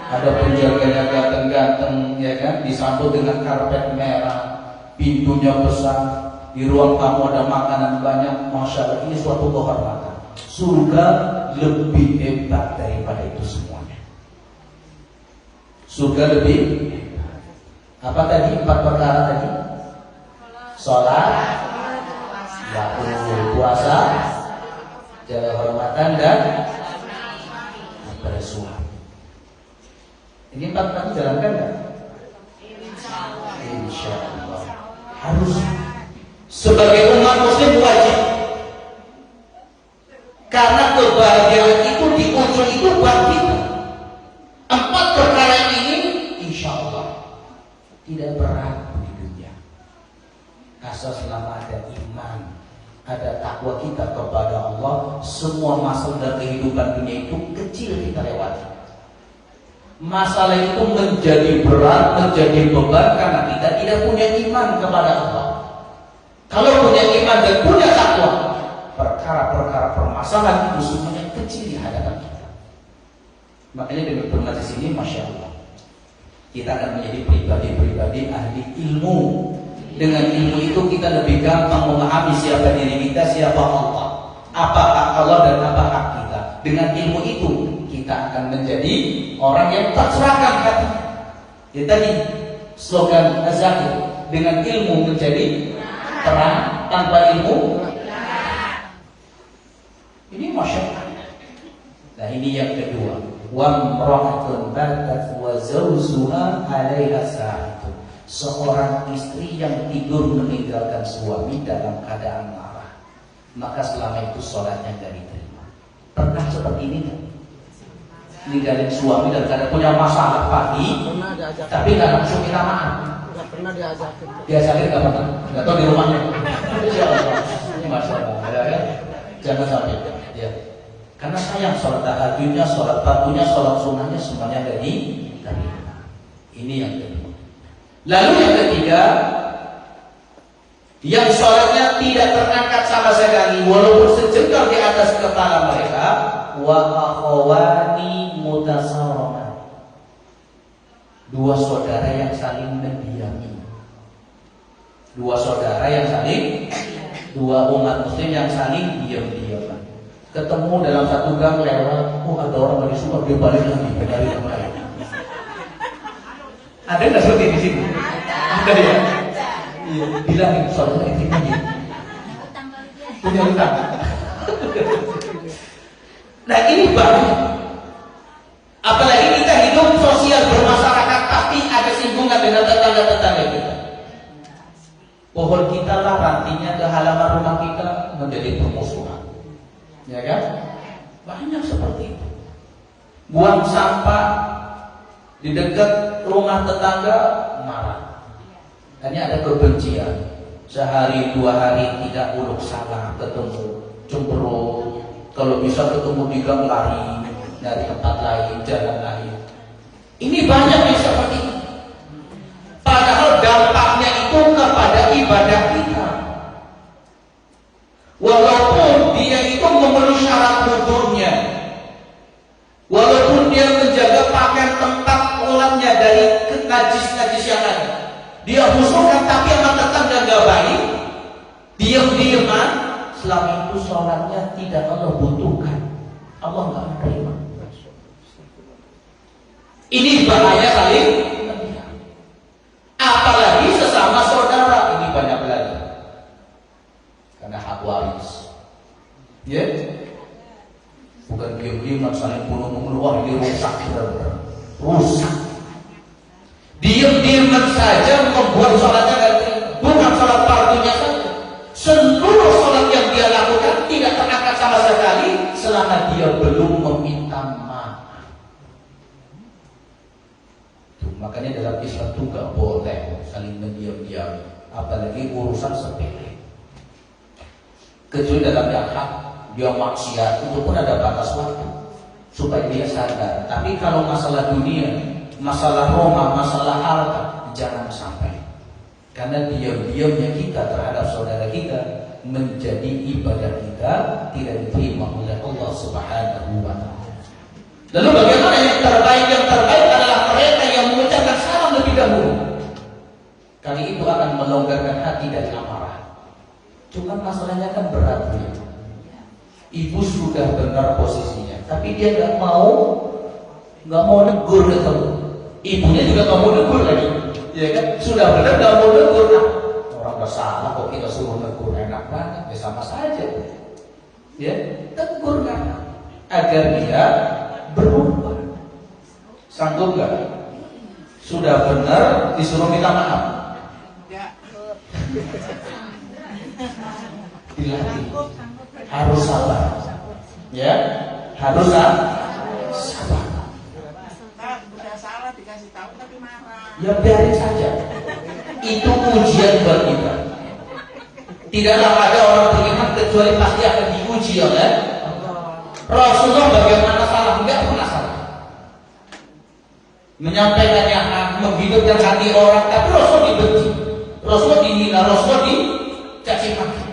Ada penjaganya ganteng-ganteng, ya kan? Disambut dengan karpet merah, pintunya besar. Di ruang tamu ada makanan banyak. Masya Allah, ini suatu kehormatan. Surga lebih hebat daripada itu semuanya. Surga lebih apa tadi? 4 perkara tadi. Sholat, puasa, jaga kehormatan dan bersuami. Ini 4 tadi jalankan nggak? Insya Allah harus. Sebagai umat muslim wajib, karena kebahagiaan itu di ujung itu buat kita. 4 perkara ini insya Allah tidak berat di dunia, asal selama ada iman, ada takwa kita kepada Allah. Semua masalah dalam kehidupan dunia itu kecil kita lewati. Masalah itu menjadi berat, menjadi beban karena kita tidak punya iman kepada Allah. Kalau punya iman dan punya takwa, perkara-perkara permasalahan itu semuanya kecil di hadapan kita. Makanya dengan bermajlis ini, masya Allah, kita akan menjadi pribadi-pribadi ahli ilmu. Dengan ilmu itu kita lebih gampang memahami siapa diri kita, siapa Allah, apa hak Allah dan apa hak kita. Dengan ilmu itu kita akan menjadi orang yang tercerahkan hati. Jadi tadi slogan Az-Zahid, dengan ilmu menjadi terang, tanpa ilmu ini masyarakat. Nah ini yang kedua, wamra'atun batat wa zawzuha 'alaiha sa'itun. Seorang istri yang tidur meninggalkan suami dalam keadaan marah, maka selama itu sholatnya tidak diterima. Pernah seperti ini kan? Ninggalin suami dan kadang punya masalah pagi, tapi nggak langsung minta maaf. Nggak pernah diajakin. Diajakin nggak pernah, nggak tahu di rumahnya. Insya Allah, ini masalah. Ya, jangan sampai. Ya. Karena sayang sholat tahajudnya, sholat fardunya, sholat sunnahnya semuanya dari. Ini yang kedua. Lalu yang ketiga, yang sholatnya tidak terangkat sama sekali, walaupun sejengkal di atas kepala mereka. Wa akhawani mutasarrona, 2 saudara yang saling mendiami. 2 saudara yang saling, 2 umat muslim yang saling diam-diaman. Ketemu dalam satu gang lewat, ada orang lagi suka, dia balik lagi dari tempat lain. Ada nggak seperti di sini? Ada ya? Iya, bilangin saudara itu lagi. Punya utang. Nah ini bahaya. Apalagi kita hidup sosial bermasyarakat, pasti ada singgungan dengan tetangga-tetangga kita. Pohon kita lah rantingnya ke halaman rumah kita menjadi permusuhan, ya kan? Banyak seperti itu. Buang sampah di dekat rumah tetangga, marah. Hanya ada kebencian. Sehari 2 hari tidak uluk salah, ketemu cemberut. Kalau bisa ketemu di gang lari dari tempat lain, jalan lain. Ini banyak yang seperti ini. Padahal dampaknya itu kepada ibadah kita. Walaupun dia itu memenuhi syarat wudhunya, walaupun dia menjaga pakaian tempat sholatnya dari najis-najis yang ada, dia khususkan tapi amat tetangga gak baik, diam-diaman. Selama itu sholatnya tidak Allah butuhkan, Allah nggak menerima. Ini bahaya saling mendiam. Apalagi sesama saudara, ini banyak lagi. kezoliman, saling bunuh-bunuh. Wah, ini rusak, benar-benar rusak. Diam-diaman saja membuat sholatnya gak terima. Bukan sholat fardunya saja, seluruh sholat yang dia lakukan tidak terangkat sama sekali selama dia belum meminta maaf. Tuh, makanya dalam Islam itu gak boleh saling mendiam-diam, apalagi urusan sepele. Kecuali dalam yang hak, dia maksiat, itu pun ada batas waktu supaya dia sadar. Tapi kalau masalah dunia, masalah Roma, masalah harta, jangan sampai. Karena diam-diamnya kita terhadap saudara kita menjadi ibadah kita tidak diterima oleh Allah Subhanahu wa ta'ala. Lalu bagaimana yang terbaik? Yang terbaik adalah mereka yang mengucapkan salam lebih dahulu. Kali itu akan melonggarkan hati dari amarah. Cuma masalahnya kan berat ya. Ibu sudah benar posisinya, tapi dia nggak mau negur gitu. Ibunya juga nggak mau negur lagi, ya kan? Sudah benar nggak mau negur. Nah, orang udah salah kok kita suruh negur, enak banget, ya sama saja. Ya, tegur kan, agar dia berubah. Sanggup nggak? Sudah benar disuruh minta maaf. Dilatih. Harus sabar, ya, harus sabar. Udah salah dikasih tahu tapi marah. Ya biarin saja. Itu ujian buat kita. Tidaklah ada orang beriman kecuali pasti akan diuji oleh Rasulullah. Bagaimana salah? Enggak pernah salah. Menyampaikannya hak, menghidupkan hati orang, tapi Rasul dibenci, Rasul dihina, Rasul dicaci maki.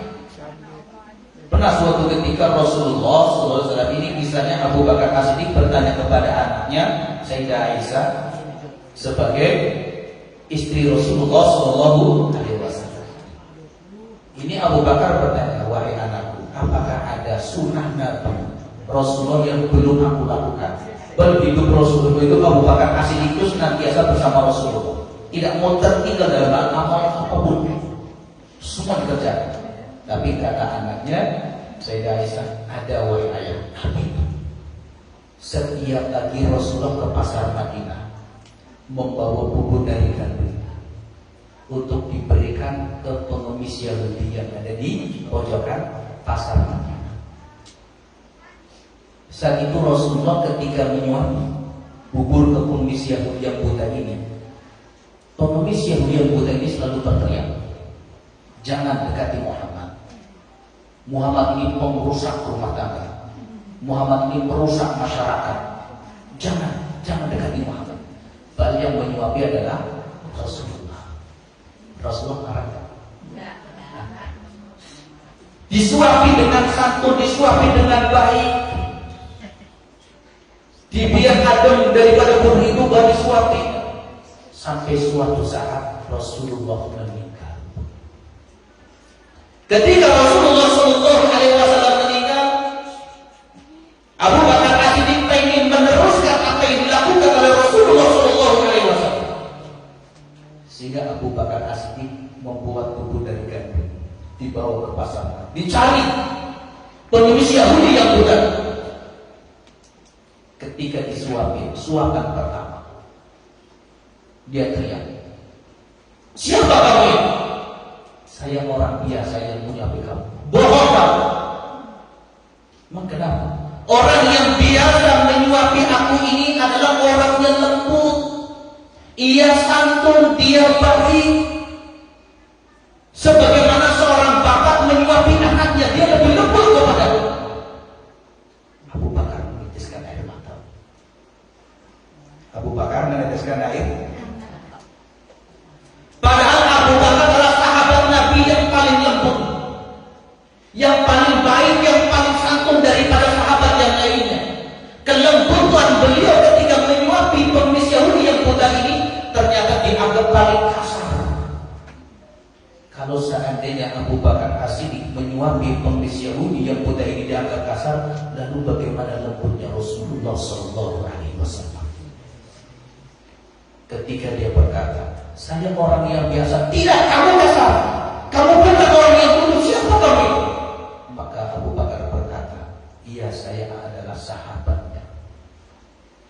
Pernah suatu ketika Rasulullah SAW, ini kisahnya, Abu Bakar As-Siddiq bertanya kepada anaknya Sayyidah Aisyah sebagai istri Rasulullah SAW. Ini Abu Bakar bertanya, wahai anakku, apakah ada sunnah Nabi Rasulullah yang belum aku lakukan? Berhidup Rasulullah itu Abu Bakar As-Siddiq itu senantiasa bersama Rasulullah, tidak mau tertinggal dalam amal apapun, semua dikerjakan. Tapi kata anaknya Sayyidah Aisyah, ada wahai ayah. Setiap pagi Rasulullah ke pasar Madinah membawa bubur dari kambing untuk diberikan ke pengemis Yahudi yang ada di pojokan pasar Madinah. Saat itu Rasulullah ketika menyuapi bubur ke pengemis Yahudi yang buta ini, pengemis Yahudi yang buta ini selalu berteriak, jangan dekati Muhammad. Muhammad ini pengrusak rumah tangga. Muhammad ini merusak masyarakat. Jangan dekati Muhammad. Padahal yang menyuapi adalah Rasulullah. Rasulullah marah. Disuapi dengan santun, disuapi dengan baik. Dibiar adem daripada bubur itu baru disuapi. Sampai suatu saat Rasulullah meninggal. Ketika Rasulullah SAW meninggal, Abu Bakar As-Siddiq ingin meneruskan apa yang dilakukan oleh Rasulullah SAW. Sehingga Abu Bakar As-Siddiq membuat bubur dari gandum, dibawa ke pasar, dicari pengemis Yahudi yang buta. Ketika disuapi, suapan pertama, dia teriak, siapa kamu ini? Saya orang biasa yang menyuapi kamu. Bohong kamu. Memang kenapa? Orang yang biasa menyuapi aku ini adalah orang yang lembut. Ia santun, dia baik. Sebagaimana seorang bapak menyuapi anaknya, dia lebih lembut kepadaku. Abu Bakar menitiskan air mata. Abu Bakar meneteskan air. Padahal Abu Bakar adalah sahabat Nabi yang paling lembut, yang paling baik, yang paling santun daripada sahabat yang lainnya. Kelembutan beliau ketika menyuapi pengemis Yahudi yang buta ini ternyata dianggap paling kasar. Kalau seandainya Abu Bakar As-Siddiq menyuapi pengemis Yahudi yang buta ini dianggap kasar, lalu bagaimana lembutnya Rasulullah SAW? Ketika dia berkata, saya orang yang biasa. Tidak, kamu kasar. Kamu bukan orang yang tulus. Siapa kamu? Maka Abu Bakar berkata, iya, saya adalah sahabatnya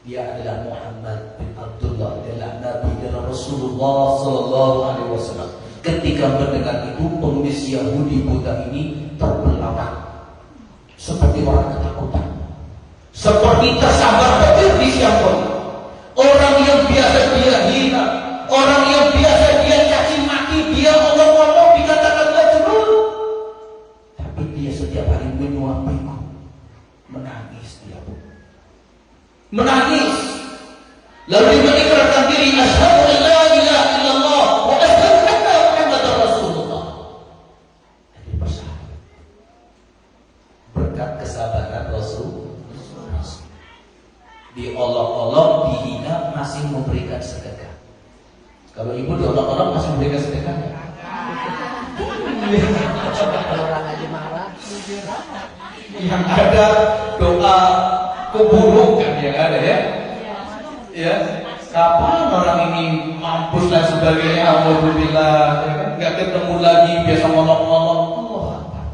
Dia adalah Muhammad bin Abdullah, adalah Nabi dan Rasulullah Sallallahu Alaihi Wasallam. Ketika mendengar itu, pengemis Yahudi buta ini terbelakang seperti orang ketakutan, seperti tersambar petir di siang hari. Orang yang biasa dia hina, orang yang biasa dia caci maki, dia ngomong-ngomong dikatakan majnun, tapi dia setiap hari menyuapiku, menangis dia pun. Menangis, lalu dia mengikrarkan diri, asyhadu an la ilaha illallah wa asyhadu anna Muhammadar Rasulullah. Jadi bersahabat berkat kesabaran Rasul. Diolok-olok, dihina, masih memberikan sedekah. Kalau ibu diolok-olok masih memberikan sedekah ya? Kalau orang aja marah. Yang ada doa keburukan yang ada ya. Ya, kapan orang ini mampus dan sebagainya, alhamdulillah, nggak ketemu lagi, biasa ngolok-ngolok. Allah Akbar.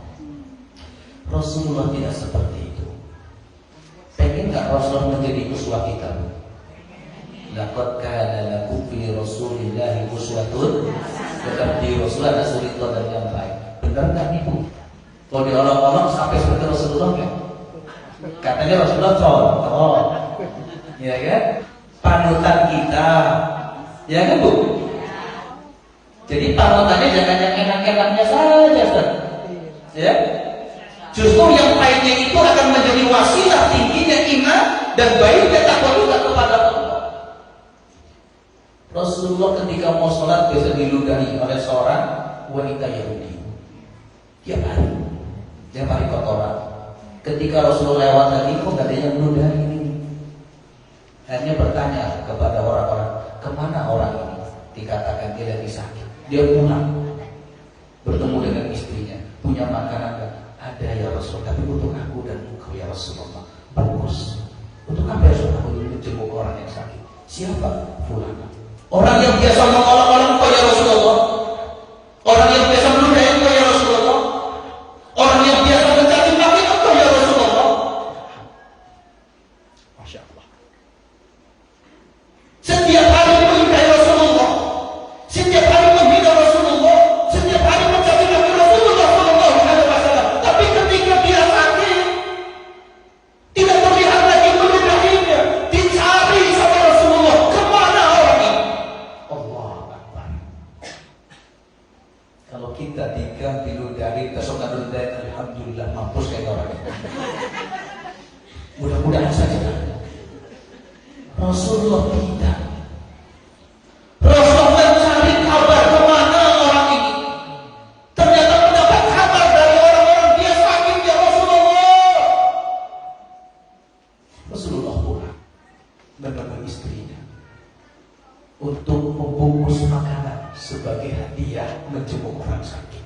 Rasulullah tidak seperti itu. Pengen nggak Rasulullah menjadi uswah kita? Laqad kana lakum fi Rasulillahi uswatun. Tetap di Rasulullah ada suri dan yang baik. Benar nggak ibu? Kalau diolok-olok sampai seperti Rasulullah nggak? Katanya Rasulullah contoh, ya kan? Panutan kita, ya kan bu? Jadi panutannya jangan yang enak-enaknya saja, Ustaz. Ya? Justru yang pahitnya itu akan menjadi wasilah tingginya iman dan baiknya takwa kita kepada Allah. Rasulullah ketika mau sholat biasa diludahi oleh seorang wanita Yahudi. Tiap hari kotoran. Ketika Rasulullah lewat lagi, kok gak ada yang meludahi ini? Akhirnya bertanya kepada orang-orang, kemana orang ini? Dikatakan dia lagi sakit. Dia pulang, bertemu dengan istrinya, punya makanan gak? Ada ya Rasul, tapi untuk aku dan engkau ya Rasulullah. Bagus. Untuk apa ya Rasul? Aku menjenguk orang yang sakit. Siapa? Fulan. Orang yang biasa mengolok-olok engkau ya Rasulullah. Orang yang biasa meludahi engkau ya Rasulullah. Orang yang biasa mencaci maki engkau ya Rasulullah. Masya Allah. Setiap hari menghina Rasulullah. Setiap hari menghina Rasulullah. Setiap hari mencaci maki Rasulullah Sallallahu Alaihi Wasallam. Tapi ketika dia sakit, tidak terlihat lagi meludahinya. Dicari sama Rasulullah. Kemana orang ini? Allah Akbar. Kalau kita diganti ludahi, kesokan ludahi, alhamdulillah mampus kayak orang ini. Mudah-mudahan saja. Rasulullah tidak. Rasulullah mencari kabar kemana orang ini. Ternyata mendapat kabar dari orang-orang dia sakit ya Rasulullah. Rasulullah pulang menemui istrinya untuk membungkus makanan sebagai hadiah menjenguk orang sakit.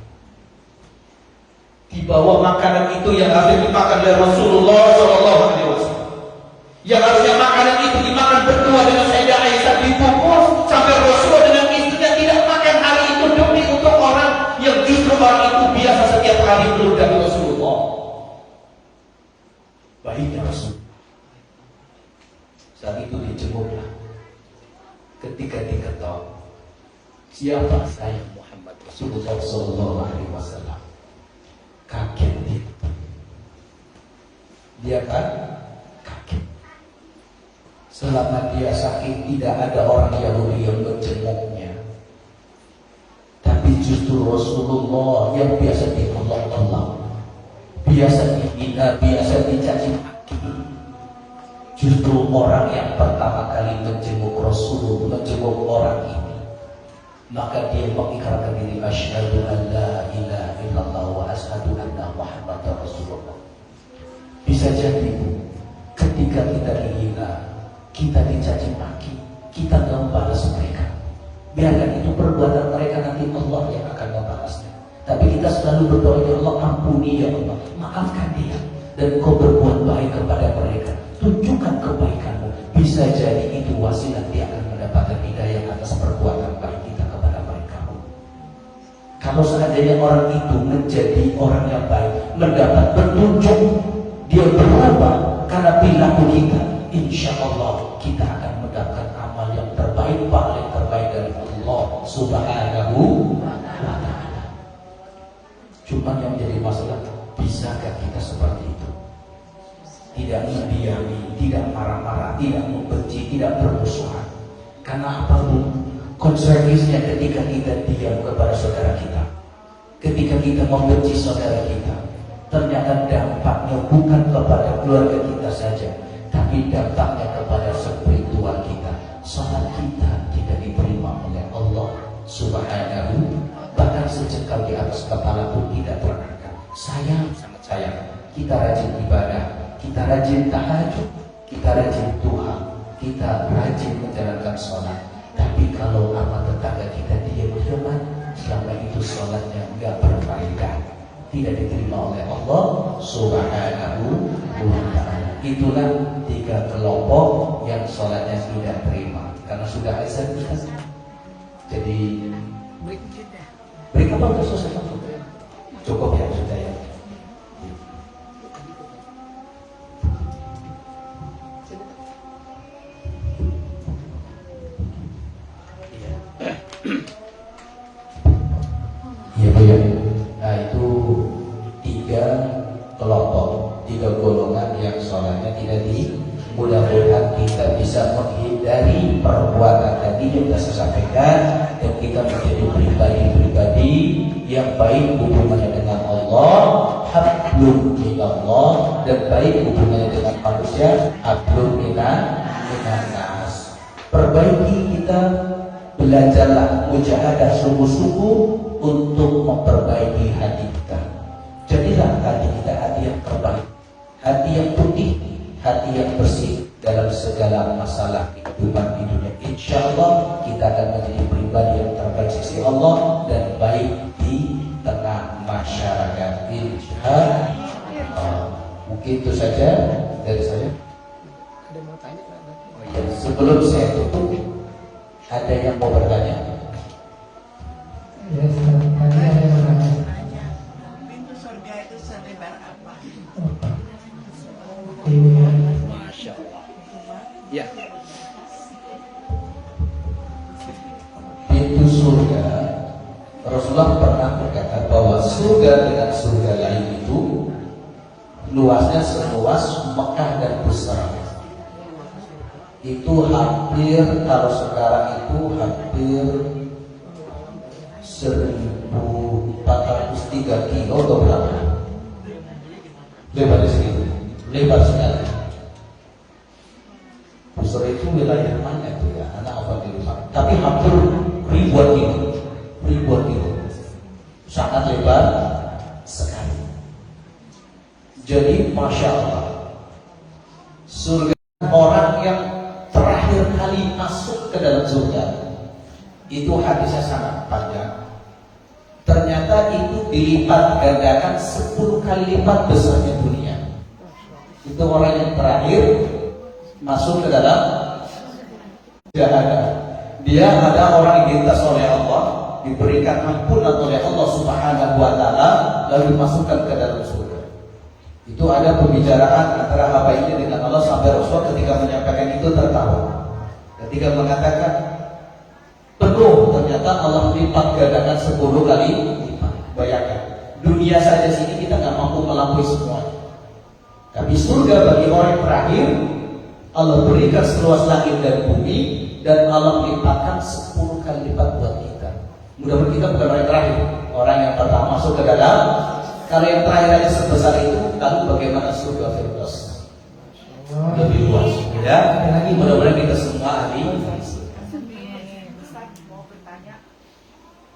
Dibawa makanan itu yang harus dimakan oleh Rasulullah Sallallahu Alaihi Wasallam. Yang harusnya makanan itu dimakan berdua dengan Sayyidah Aisyah, dibungkus sampai Rasulullah dengan istrinya tidak makan hari itu demi untuk orang yang justru orang itu biasa setiap hari meludahi Rasulullah. Baiknya Rasul. Saat itu dijenguklah. Ketika diketahui siapa saya Muhammad Rasulullah Sallallahu Alaihi Wasallam, kaget dia kan kaget. Selama dia sakit tidak ada orang Yahudi yang menjenguknya, tapi justru Rasulullah yang biasa diolok-olok, biasa dihina, biasa dicaci maki, justru orang yang pertama kali menjenguk Rasulullah, menjenguk orang ini, maka dia mengikrarkan diri, asyhadu an la ilaha illallah wa asyhadu anna Muhammadar Rasulullah. Bisa jadi ketika kita dihina, kita dicaci maki, kita nggak membalas mereka. Biarkan itu perbuatan mereka, nanti Allah yang akan membalasnya. Tapi kita selalu berdoa, ya Allah ampuni ya Allah, maafkan dia, dan Engkau berbuat baik kepada mereka, tunjukkan kebaikanmu. Bisa jadi itu wasilah dia akan mendapatkan hidayah atas perbuatan baik kita kepada mereka. Kalau seandainya orang itu menjadi orang yang baik, mendapat petunjuk, dia berubah karena perilaku kita, insya Allah kita akan mendapatkan amal yang terbaik, paling terbaik dari Allah Subhanahu wa ta'ala. Cuma yang jadi masalah, bisakah kita seperti itu? Tidak mendiami, tidak marah-marah, tidak membenci, tidak bermusuhan. Karena apa, Bu? Konsekuensinya ketika kita diam kepada saudara kita, ketika kita membenci saudara kita, ternyata dampaknya bukan kepada keluarga kita saja, tapi dampaknya kepada spiritual kita. Salat kita tidak diterima oleh Allah Subhanahu, bahkan sejengkal di atas kepala pun tidak terangkat. Sayang, sangat sayang. Kita rajin ibadah, kita rajin tahajud, kita rajin Tuhan, kita rajin menjalankan sholat. Tapi kalau amal tetangga kita diam-diaman, selama itu sholatnya nggak berfaedah, tidak diterima oleh Allah Subhanahu wa ta'ala. Itulah 3 kelompok yang sholatnya tidak terima karena sudah azan. Jadi break apa untuk selesai? Cukup ya, sudah ya. Iya Bu ya. Nah itu 3 kelompok, 3 golongan yang sholatnya tidak di. Mudah-mudahan kita bisa menghindari perbuatan tadi yang sudah saya sampaikan, dan kita menjadi pribadi-pribadi yang baik hubungannya dengan Allah, hablum minallah, dan baik hubungannya dengan manusia, hablum minan nas. Perbaiki kita, belajarlah mujahadah sungguh-sungguh untuk memperbaiki hati kita. Jadilah hati kita hati yang terbaik, hati yang putih, hati yang bersih dalam segala masalah kehidupan di dunia. Insya Allah kita akan menjadi pribadi yang terbaik sisi Allah dan baik di tengah masyarakat. Insya Allah. Mungkin itu saja dari saya. Ada yang mau tanya Pak? Oh iya, sebelum saya tutup, ada yang mau bertanya? Ya, tadi ada yang bertanya. Pintu surga itu selebar apa? Iya. Masya Allah. Ya. Pintu surga, Rasulullah pernah berkata bahwa surga dengan surga lain itu luasnya seluas Mekah dan Busra. Itu hampir, kalau sekarang itu hampir 1403 kilo atau berapa? Lebar segitu, lebar sekali. Busra itu wilayah mana itu ya? Anak apa di rumah? Tapi hampir ribuan kilo, sangat lebar sekali. Jadi masya Allah, surga orang yang terakhir kali masuk ke dalam surga itu hadisnya sangat panjang. Ternyata itu dilipat gandakan 10 kali lipat besarnya dunia. Itu orang yang terakhir masuk ke dalam jahanam. Dia ada orang yang dilintas oleh Allah, diberikan ampunan oleh Allah Subhanahu wa ta'ala, lalu dimasukkan ke dalam surga. Itu ada pembicaraan antara hamba ini dengan Allah sampai Rasul ketika menyampaikan itu tertawa. Ketika mengatakan penuh, ternyata Allah lipat gandakan 10 kali lipat. Bayangkan, dunia saja sini kita nggak mampu melampaui semua. Tapi surga bagi orang terakhir, Allah berikan seluas langit dan bumi, dan Allah lipatkan 10 kali lipat buat kita. Mudah-mudahan kita bukan orang terakhir, orang yang pertama masuk ke dalam. Kalau yang terakhir aja sebesar itu, lalu bagaimana surga Firdaus? Lebih luas, ya. Mudah-mudahan kita semua ahli. Ustaz mau bertanya,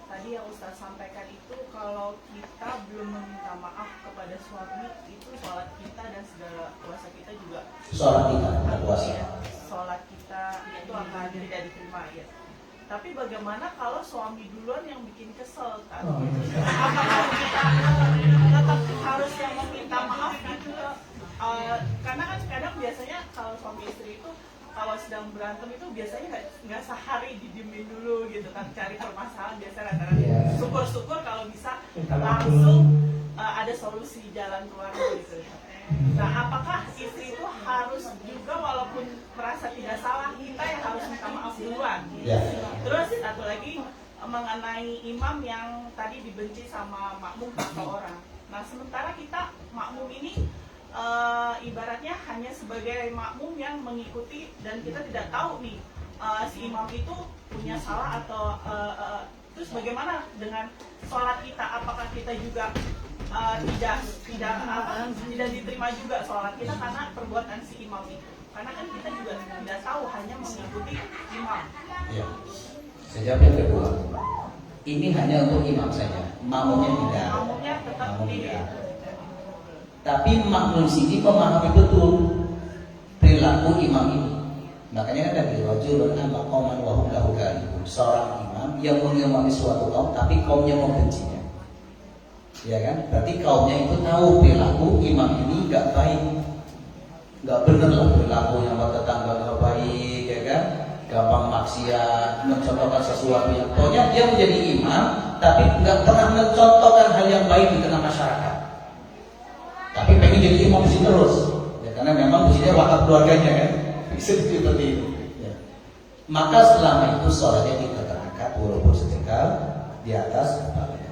tadi yang Ustaz sampaikan itu kalau kita belum meminta maaf kepada suami, itu sholat kita dan segala puasa kita juga, Sholat kita, bukan puasa. sholat kita itu akan tidak diterima ya. Tapi bagaimana kalau suami duluan yang bikin kesel kan? Apakah kita tetap harus yang meminta maaf gitu? Karena kan kadang biasanya kalau suami istri itu kalau sedang berantem itu biasanya nggak sehari didiemin dulu gitu kan, cari permasalahan biasa rata-rata. Syukur-syukur kalau bisa langsung ada solusi jalan keluar gitu. Nah, apakah istri itu harus juga walaupun merasa tidak salah, kita yang harus minta maaf duluan? Ya. Terus satu lagi mengenai imam yang tadi dibenci sama makmum atau orang. Nah, sementara kita makmum ini ibaratnya hanya sebagai makmum yang mengikuti dan kita tidak tahu nih si imam itu punya salah atau terus bagaimana dengan sholat kita? Apakah kita juga tidak diterima juga sholat kita karena perbuatan si imam itu? Karena kan kita juga tidak tahu, hanya mengikuti imam. Ya. Sejawab yang kedua, ini hanya untuk imam saja, makmumnya tidak. Makmumnya tetap Makmumnya. Tapi makmum sini memahami betul perilaku imam ini. Makanya kan tadi rajulun amma qauman wa hum lahu karihun, seorang imam yang mengimami suatu kaum tapi kaumnya membencinya. Ya kan? Berarti kaumnya itu tahu perilaku imam ini enggak baik. Enggak benar lah perilaku yang buat tetangga enggak baik, ya kan? Gampang maksiat, mencontohkan sesuatu yang pokoknya dia menjadi imam tapi enggak pernah mencontohkan hal yang baik di tengah masyarakat. Tapi pengen jadi imam di sini terus. Ya, karena memang di sini wakaf keluarganya kan. Bisa seperti itu. Ya. Maka selama itu sholatnya kita terangkat walaupun sejengkal di atas kepalanya.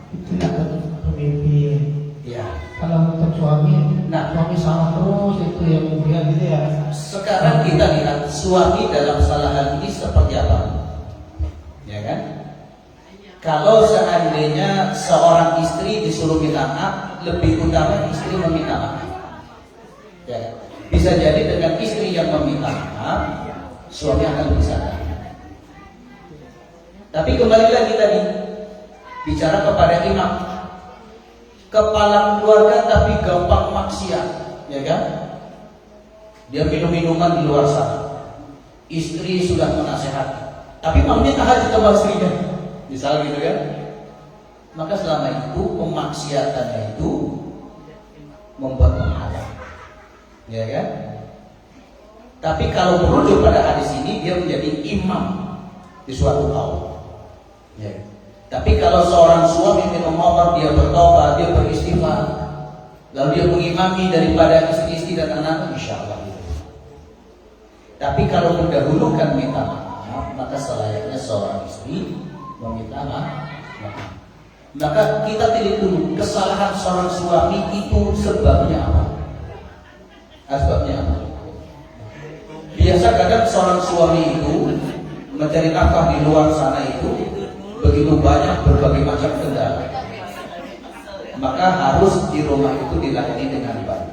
Pemimpin. Ya. Kalau untuk suami, Nah, suami salah terus itu yang mulia gitu ya. sekarang kita lihat suami dalam salah hal ini seperti apa, ya kan? Kalau seandainya seorang istri disuruh minta maaf, lebih utama istri meminta maaf. Ya kan? Bisa jadi dengan istri yang meminta maaf, suami akan lebih sadar. Tapi kembali lagi tadi bicara kepada imam, kepala keluarga tapi gampang maksiat, ya kan? Dia minum-minuman di luar sana. Istri sudah menasehati, tapi mamanya tahajud sama istrinya, misalnya gitu kan? Maka selama itu pemaksiatannya itu membuat menghalang, ya kan? Tapi kalau merujuk pada hadis ini, dia menjadi imam di suatu kaum. Ya. Tapi kalau seorang suami minum khamar, dia bertobat, dia beristighfar, lalu dia mengimami daripada istri-istri dan anak, insya Allah. Tapi kalau mendahulukan minta maaf, maka selayaknya seorang istri meminta maaf. Maka kita tilik dulu kesalahan seorang suami itu sebabnya apa? Sebabnya apa? Biasa kadang seorang suami itu mencari nafkah di luar sana itu begitu banyak berbagai macam kendala. Maka harus di rumah itu dilayani dengan baik.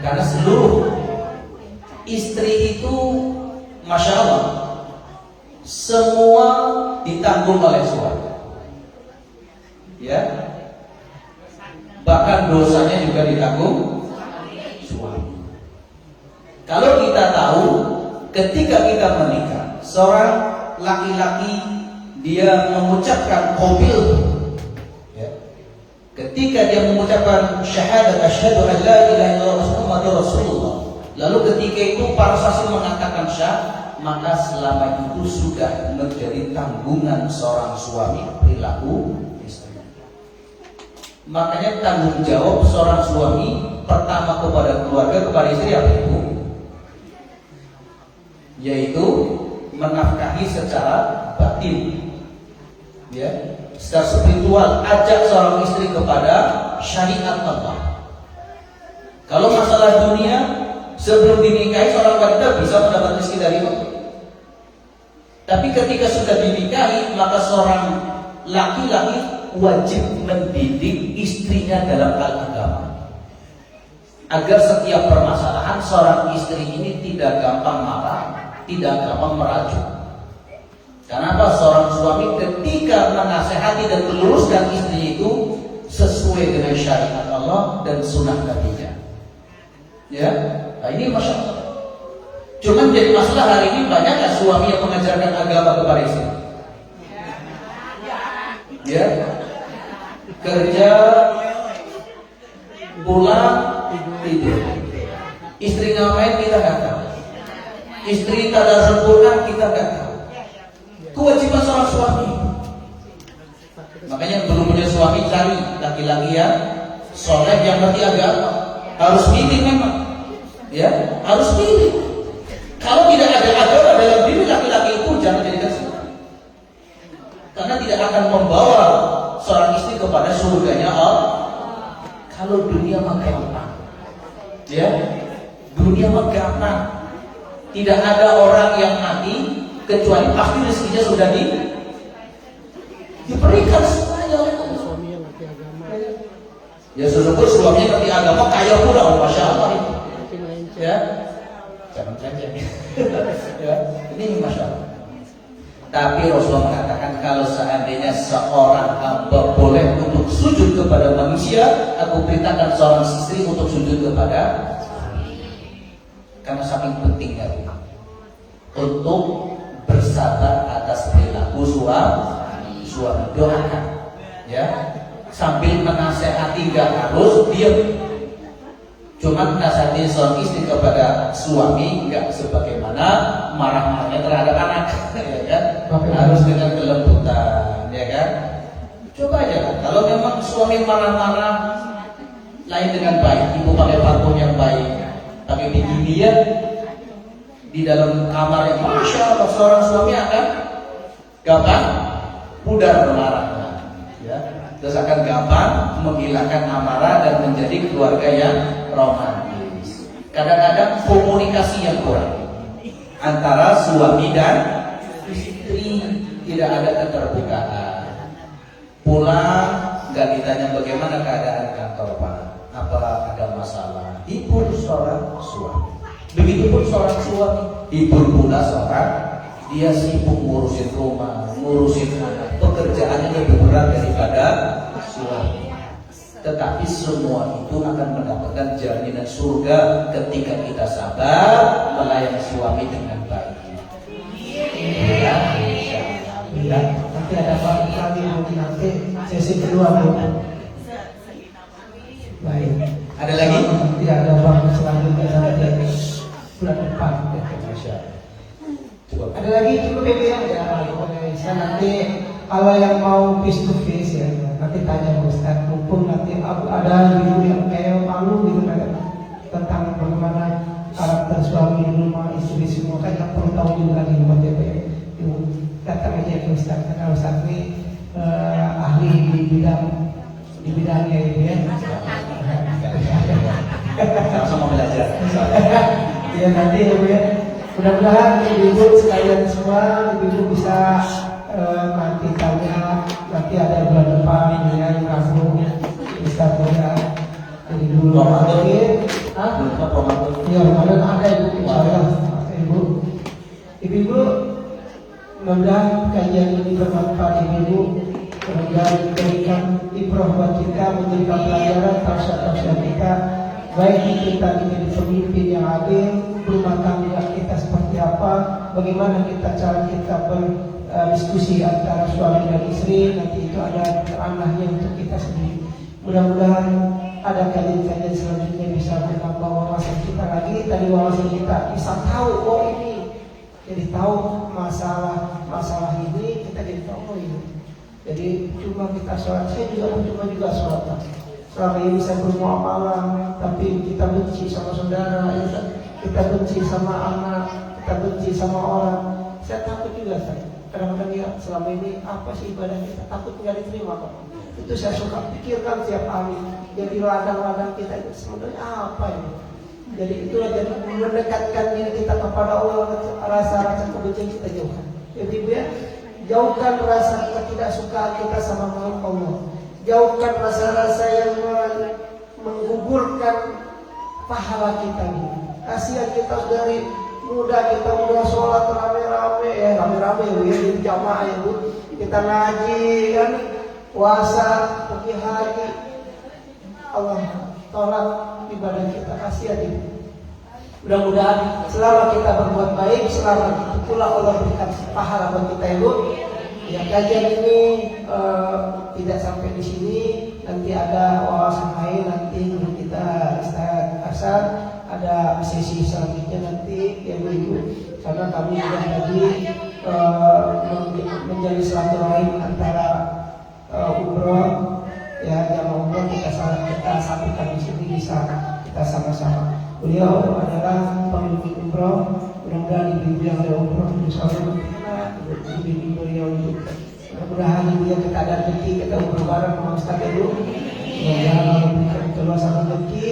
Karena seluruh istri itu, masya Allah, semua ditanggung oleh suami. Ya, bahkan dosanya juga ditanggung suami. Kalau kita tahu, ketika kita menikah, seorang laki-laki dia mengucapkan qabil, ya. Ketika dia mengucapkan syahadat asyhadu an la ilaha illallah Muhammadur Rasulullah, lalu ketika itu para saksi mengatakan syah, maka selama itu sudah menjadi tanggungan seorang suami perilaku istri. Makanya tanggung jawab seorang suami pertama kepada keluarga, kepada istri apa itu? Yaitu menafkahi secara batin, ya, secara spiritual. Ajak seorang istri kepada syariat Allah. Kalau masalah dunia, sebelum dinikahi seorang wanita bisa mendapat rezeki dari Allah. Tapi ketika sudah dinikahi, maka seorang laki-laki wajib mendidik istrinya dalam hal agama, agar setiap permasalahan seorang istri ini tidak gampang marah, tidak gampang merajuk. Kenapa? Seorang suami ketika menasehati dan meluruskan istri itu sesuai dengan syariat Allah dan sunnah Nabi-Nya. Ya, nah ini masya Allah. Cuman jadi masalah hari ini banyak suami yang mengajarkan agama kepada istri. Ya, kerja, pulang, tidur. Istri ngapain kita nggak tahu. Istri tada sempurna kita nggak tahu. Kewajiban seorang suami. Makanya belum punya suami, cari laki-laki yang soleh yang ngerti agama. Harus pilih memang, ya harus pilih. Kalau tidak ada agama dalam diri laki-laki itu jangan jadikan suami, karena tidak akan membawa seorang istri kepada surganya Allah. Kalau dunia mah gampang, ya dunia mah gampang. Tidak ada orang yang mati kecuali pasti rezekinya sudah diberikan semuanya oleh Allah. Suami yang ngerti agama. Ya syukur suaminya ngerti agama kaya pula, oh, masya Allah itu. Tapi main Ya, jangan saja. Ya, ini masya Allah. Tapi Rasulullah mengatakan kalau seandainya seorang hamba boleh untuk sujud kepada manusia, aku perintahkan seorang istri untuk sujud kepada suami. Karena saking pentingnya untuk bersabar atas perilaku suami. Doakan, ya, sambil menasehati, gak harus diam. Cuma menasihati seorang istri kepada suami nggak sebagaimana marah-marahnya terhadap anak, ya kan? Harus dengan kelembutan, ya kan? Coba aja kan, kalau memang suami marah-marah, lain dengan baik, ibu pakai parfum yang baik, pakai bikini ya, di dalam kamar itu, masya Allah, seorang suami akan gampang pudar marahnya, ya. Terus akan gampang menghilangkan amarah dan menjadi keluarga yang romantis. Kadang-kadang komunikasi yang kurang antara suami dan istri, tidak ada keterbukaan. Pulang nggak ditanya bagaimana keadaan kantor Pak, apa ada masalah. Hibur seorang suami. Begitupun seorang suami, hibur pula seorang. Dia sibuk ngurusin rumah, ngurusin anak, pekerjaannya lebih berat daripada suami. Tetapi semua itu akan mendapatkan jaminan surga ketika kita sabar melayani suami dengan baik. Ya, Ya, nanti ada Pak lagi nanti sesi kedua Bu. Baik. Ada lagi? Nanti ada Pak selanjutnya nanti bulan depan. Ada lagi cukup yang ya, saya nanti kalau yang mau face to face ya nanti tanya Ustaz, mumpung nanti ada ibu yang kayak malu gitu kan tentang bagaimana karakter suami di rumah, istri semua kan yang perlu tahu juga di rumah dia ya. Ibu datang aja ke Ustaz, karena Ustaz ini ahli di bidangnya itu ya. Sama-sama belajar. Ya nanti ibu ya. Mudah-mudahan ibu-ibu sekalian semua, ibu-ibu bisa nanti tanya, nanti ada bulan depan ya, Rabu bisa punya jadi dulu lagi. Ya Ramadan ada ibu, insyaallah ibu. Ibu-ibu, mudah-mudahan kajian ini bermanfaat ibu. Kemudian berikan ibrah buat kita, menjadikan pelajaran tausiah kita. Baik kita menjadi pemimpin yang adil, rumah tangga kita seperti apa, bagaimana cara kita berdiskusi antara suami dan istri, nanti itu ada ranahnya untuk kita sendiri. Mudah-mudahan ada kajian-kajian selanjutnya bisa menambah wawasan kita lagi. Tadi wawasan kita bisa tahu, oh ini, jadi tahu masalah ini, kita jadi tahu oh ini. Jadi cuma kita sholat, saya juga sholat. Selama ini bisa bermuamalah, tapi kita benci sama saudara, kita benci sama anak, kita benci sama orang. Saya takut juga, kadang-kadang ya selama ini apa sih ibadah kita, takut nggak diterima kok. Itu saya suka pikirkan tiap hari. Jadi ladang-ladang kita itu sebenarnya apa ini? Jadi itulah jadi mendekatkan diri kita kepada Allah, rasa-rasa kebencian kita jauhkan. Jadi ya, jauhkan rasa ketidaksukaan kita sama makhluk Allah. Jauhkan rasa-rasa yang menggugurkan pahala kita ini. Kasihan kita dari muda, kita udah sholat rame-rame ya di jamaah itu. Kita ngaji kan, puasa, pergi haji. Allah tolak ibadah kita, kasihan ini. Mudah-mudahan selama kita berbuat baik, selama itulah Allah berikan pahala buat kita ibu. Ya kajian ini tidak sampai di sini, nanti ada wawasan lain nanti kita Ustaz ada sesi selanjutnya nanti ya ibu, karena kami sudah tadi menjadi silaturahim antara umroh ya jamaah umroh kita satukan di sini bisa kita sama-sama. Beliau adalah pemimpin umroh, mudah-mudahan ibu yang ada umroh insyaallah ibu beliau itu mudah-mudahan ibu yang kita ada rezeki kita umroh bareng sama Ustaz dulu. Mudah-mudahan Allah berikan keluasan rezeki,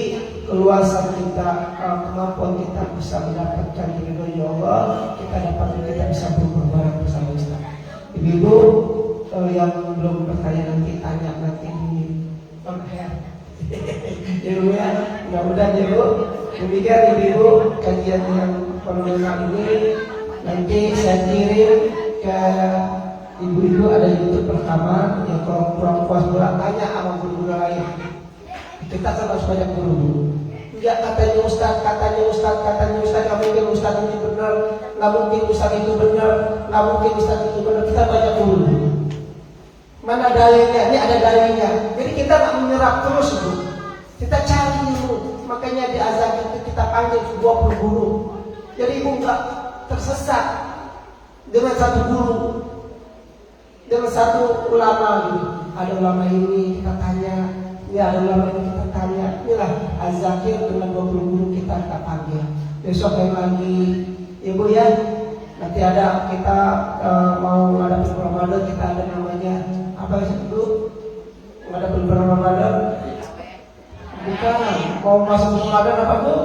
keluasan kita, kemampuan kita bisa mendapatkan ridho Allah, kita bisa berumroh bareng bersama Ustaz. Ibu yang belum bertanya nanti tanya nanti di on air. Ya Bu ya, mudah-mudahan ya Bu. Demikian ibu kajian yang fenomenal ini nanti saya kirim ke ibu-ibu ada YouTube pertama yang kalau kurang puas bola tanya sama guru-guru lain. Kita kan harus banyak guru. Enggak katanya Ustaz, nggak mungkin Ustaz ini benar, nggak mungkin Ustaz itu benar, nggak mungkin Ustaz itu benar. Kita banyak guru. Mana dalilnya? Ini ada dalilnya. Jadi kita nggak menyerap terus Bu. Kita cari dulu. Makanya di azan itu kita panggil 20 guru. Jadi ibu nggak tersesat dengan satu guru, dengan satu ulama gitu. Ada ulama ini kita tanya, ya ada ulama ini kita tanya. Inilah azakir dengan 20 guru kita panggil. Besok yang lagi ibu ya. Nanti ada kita mau ngadapin Ramadan, kita ada namanya apa itu? Ngadapin Ramadan. Bukan, mau masuk Ramadan apa Bu?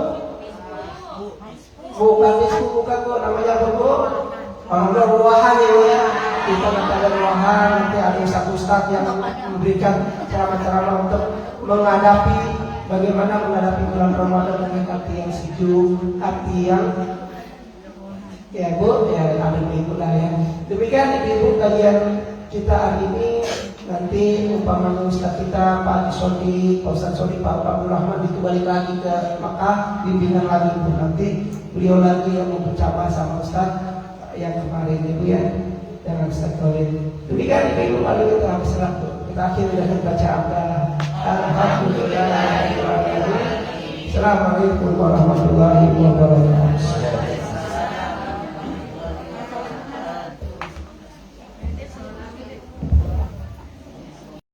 Bukan itu, bukan Bu, namanya apa Bu? Ruahan ya. Kita nanti ada ruahan, nanti ada ustaz-ustaz yang memberikan ceramah-ceramah untuk menghadapi bagaimana menghadapi bulan Ramadan dengan hati yang sejuk, hati yang ya Bu, ya ada ibu lah ya. Demikian ibu kajian kita hari ini. Nanti umpamanya Ustaz kita Pak Sodi, Pak Ustaz Sodi, Pak Abdul Rahman itu balik lagi ke Makkah, bimbingan lagi Bu. Nanti beliau lagi yang mau berceramah sama Ustaz yang kemarin Ibu ya, dengan Ustaz Khalid. Demikian ibu lalu kita habis waktu. Kita akhiri dengan baca Alhamdulillah. Assalamualaikum warahmatullahi wabarakatuh.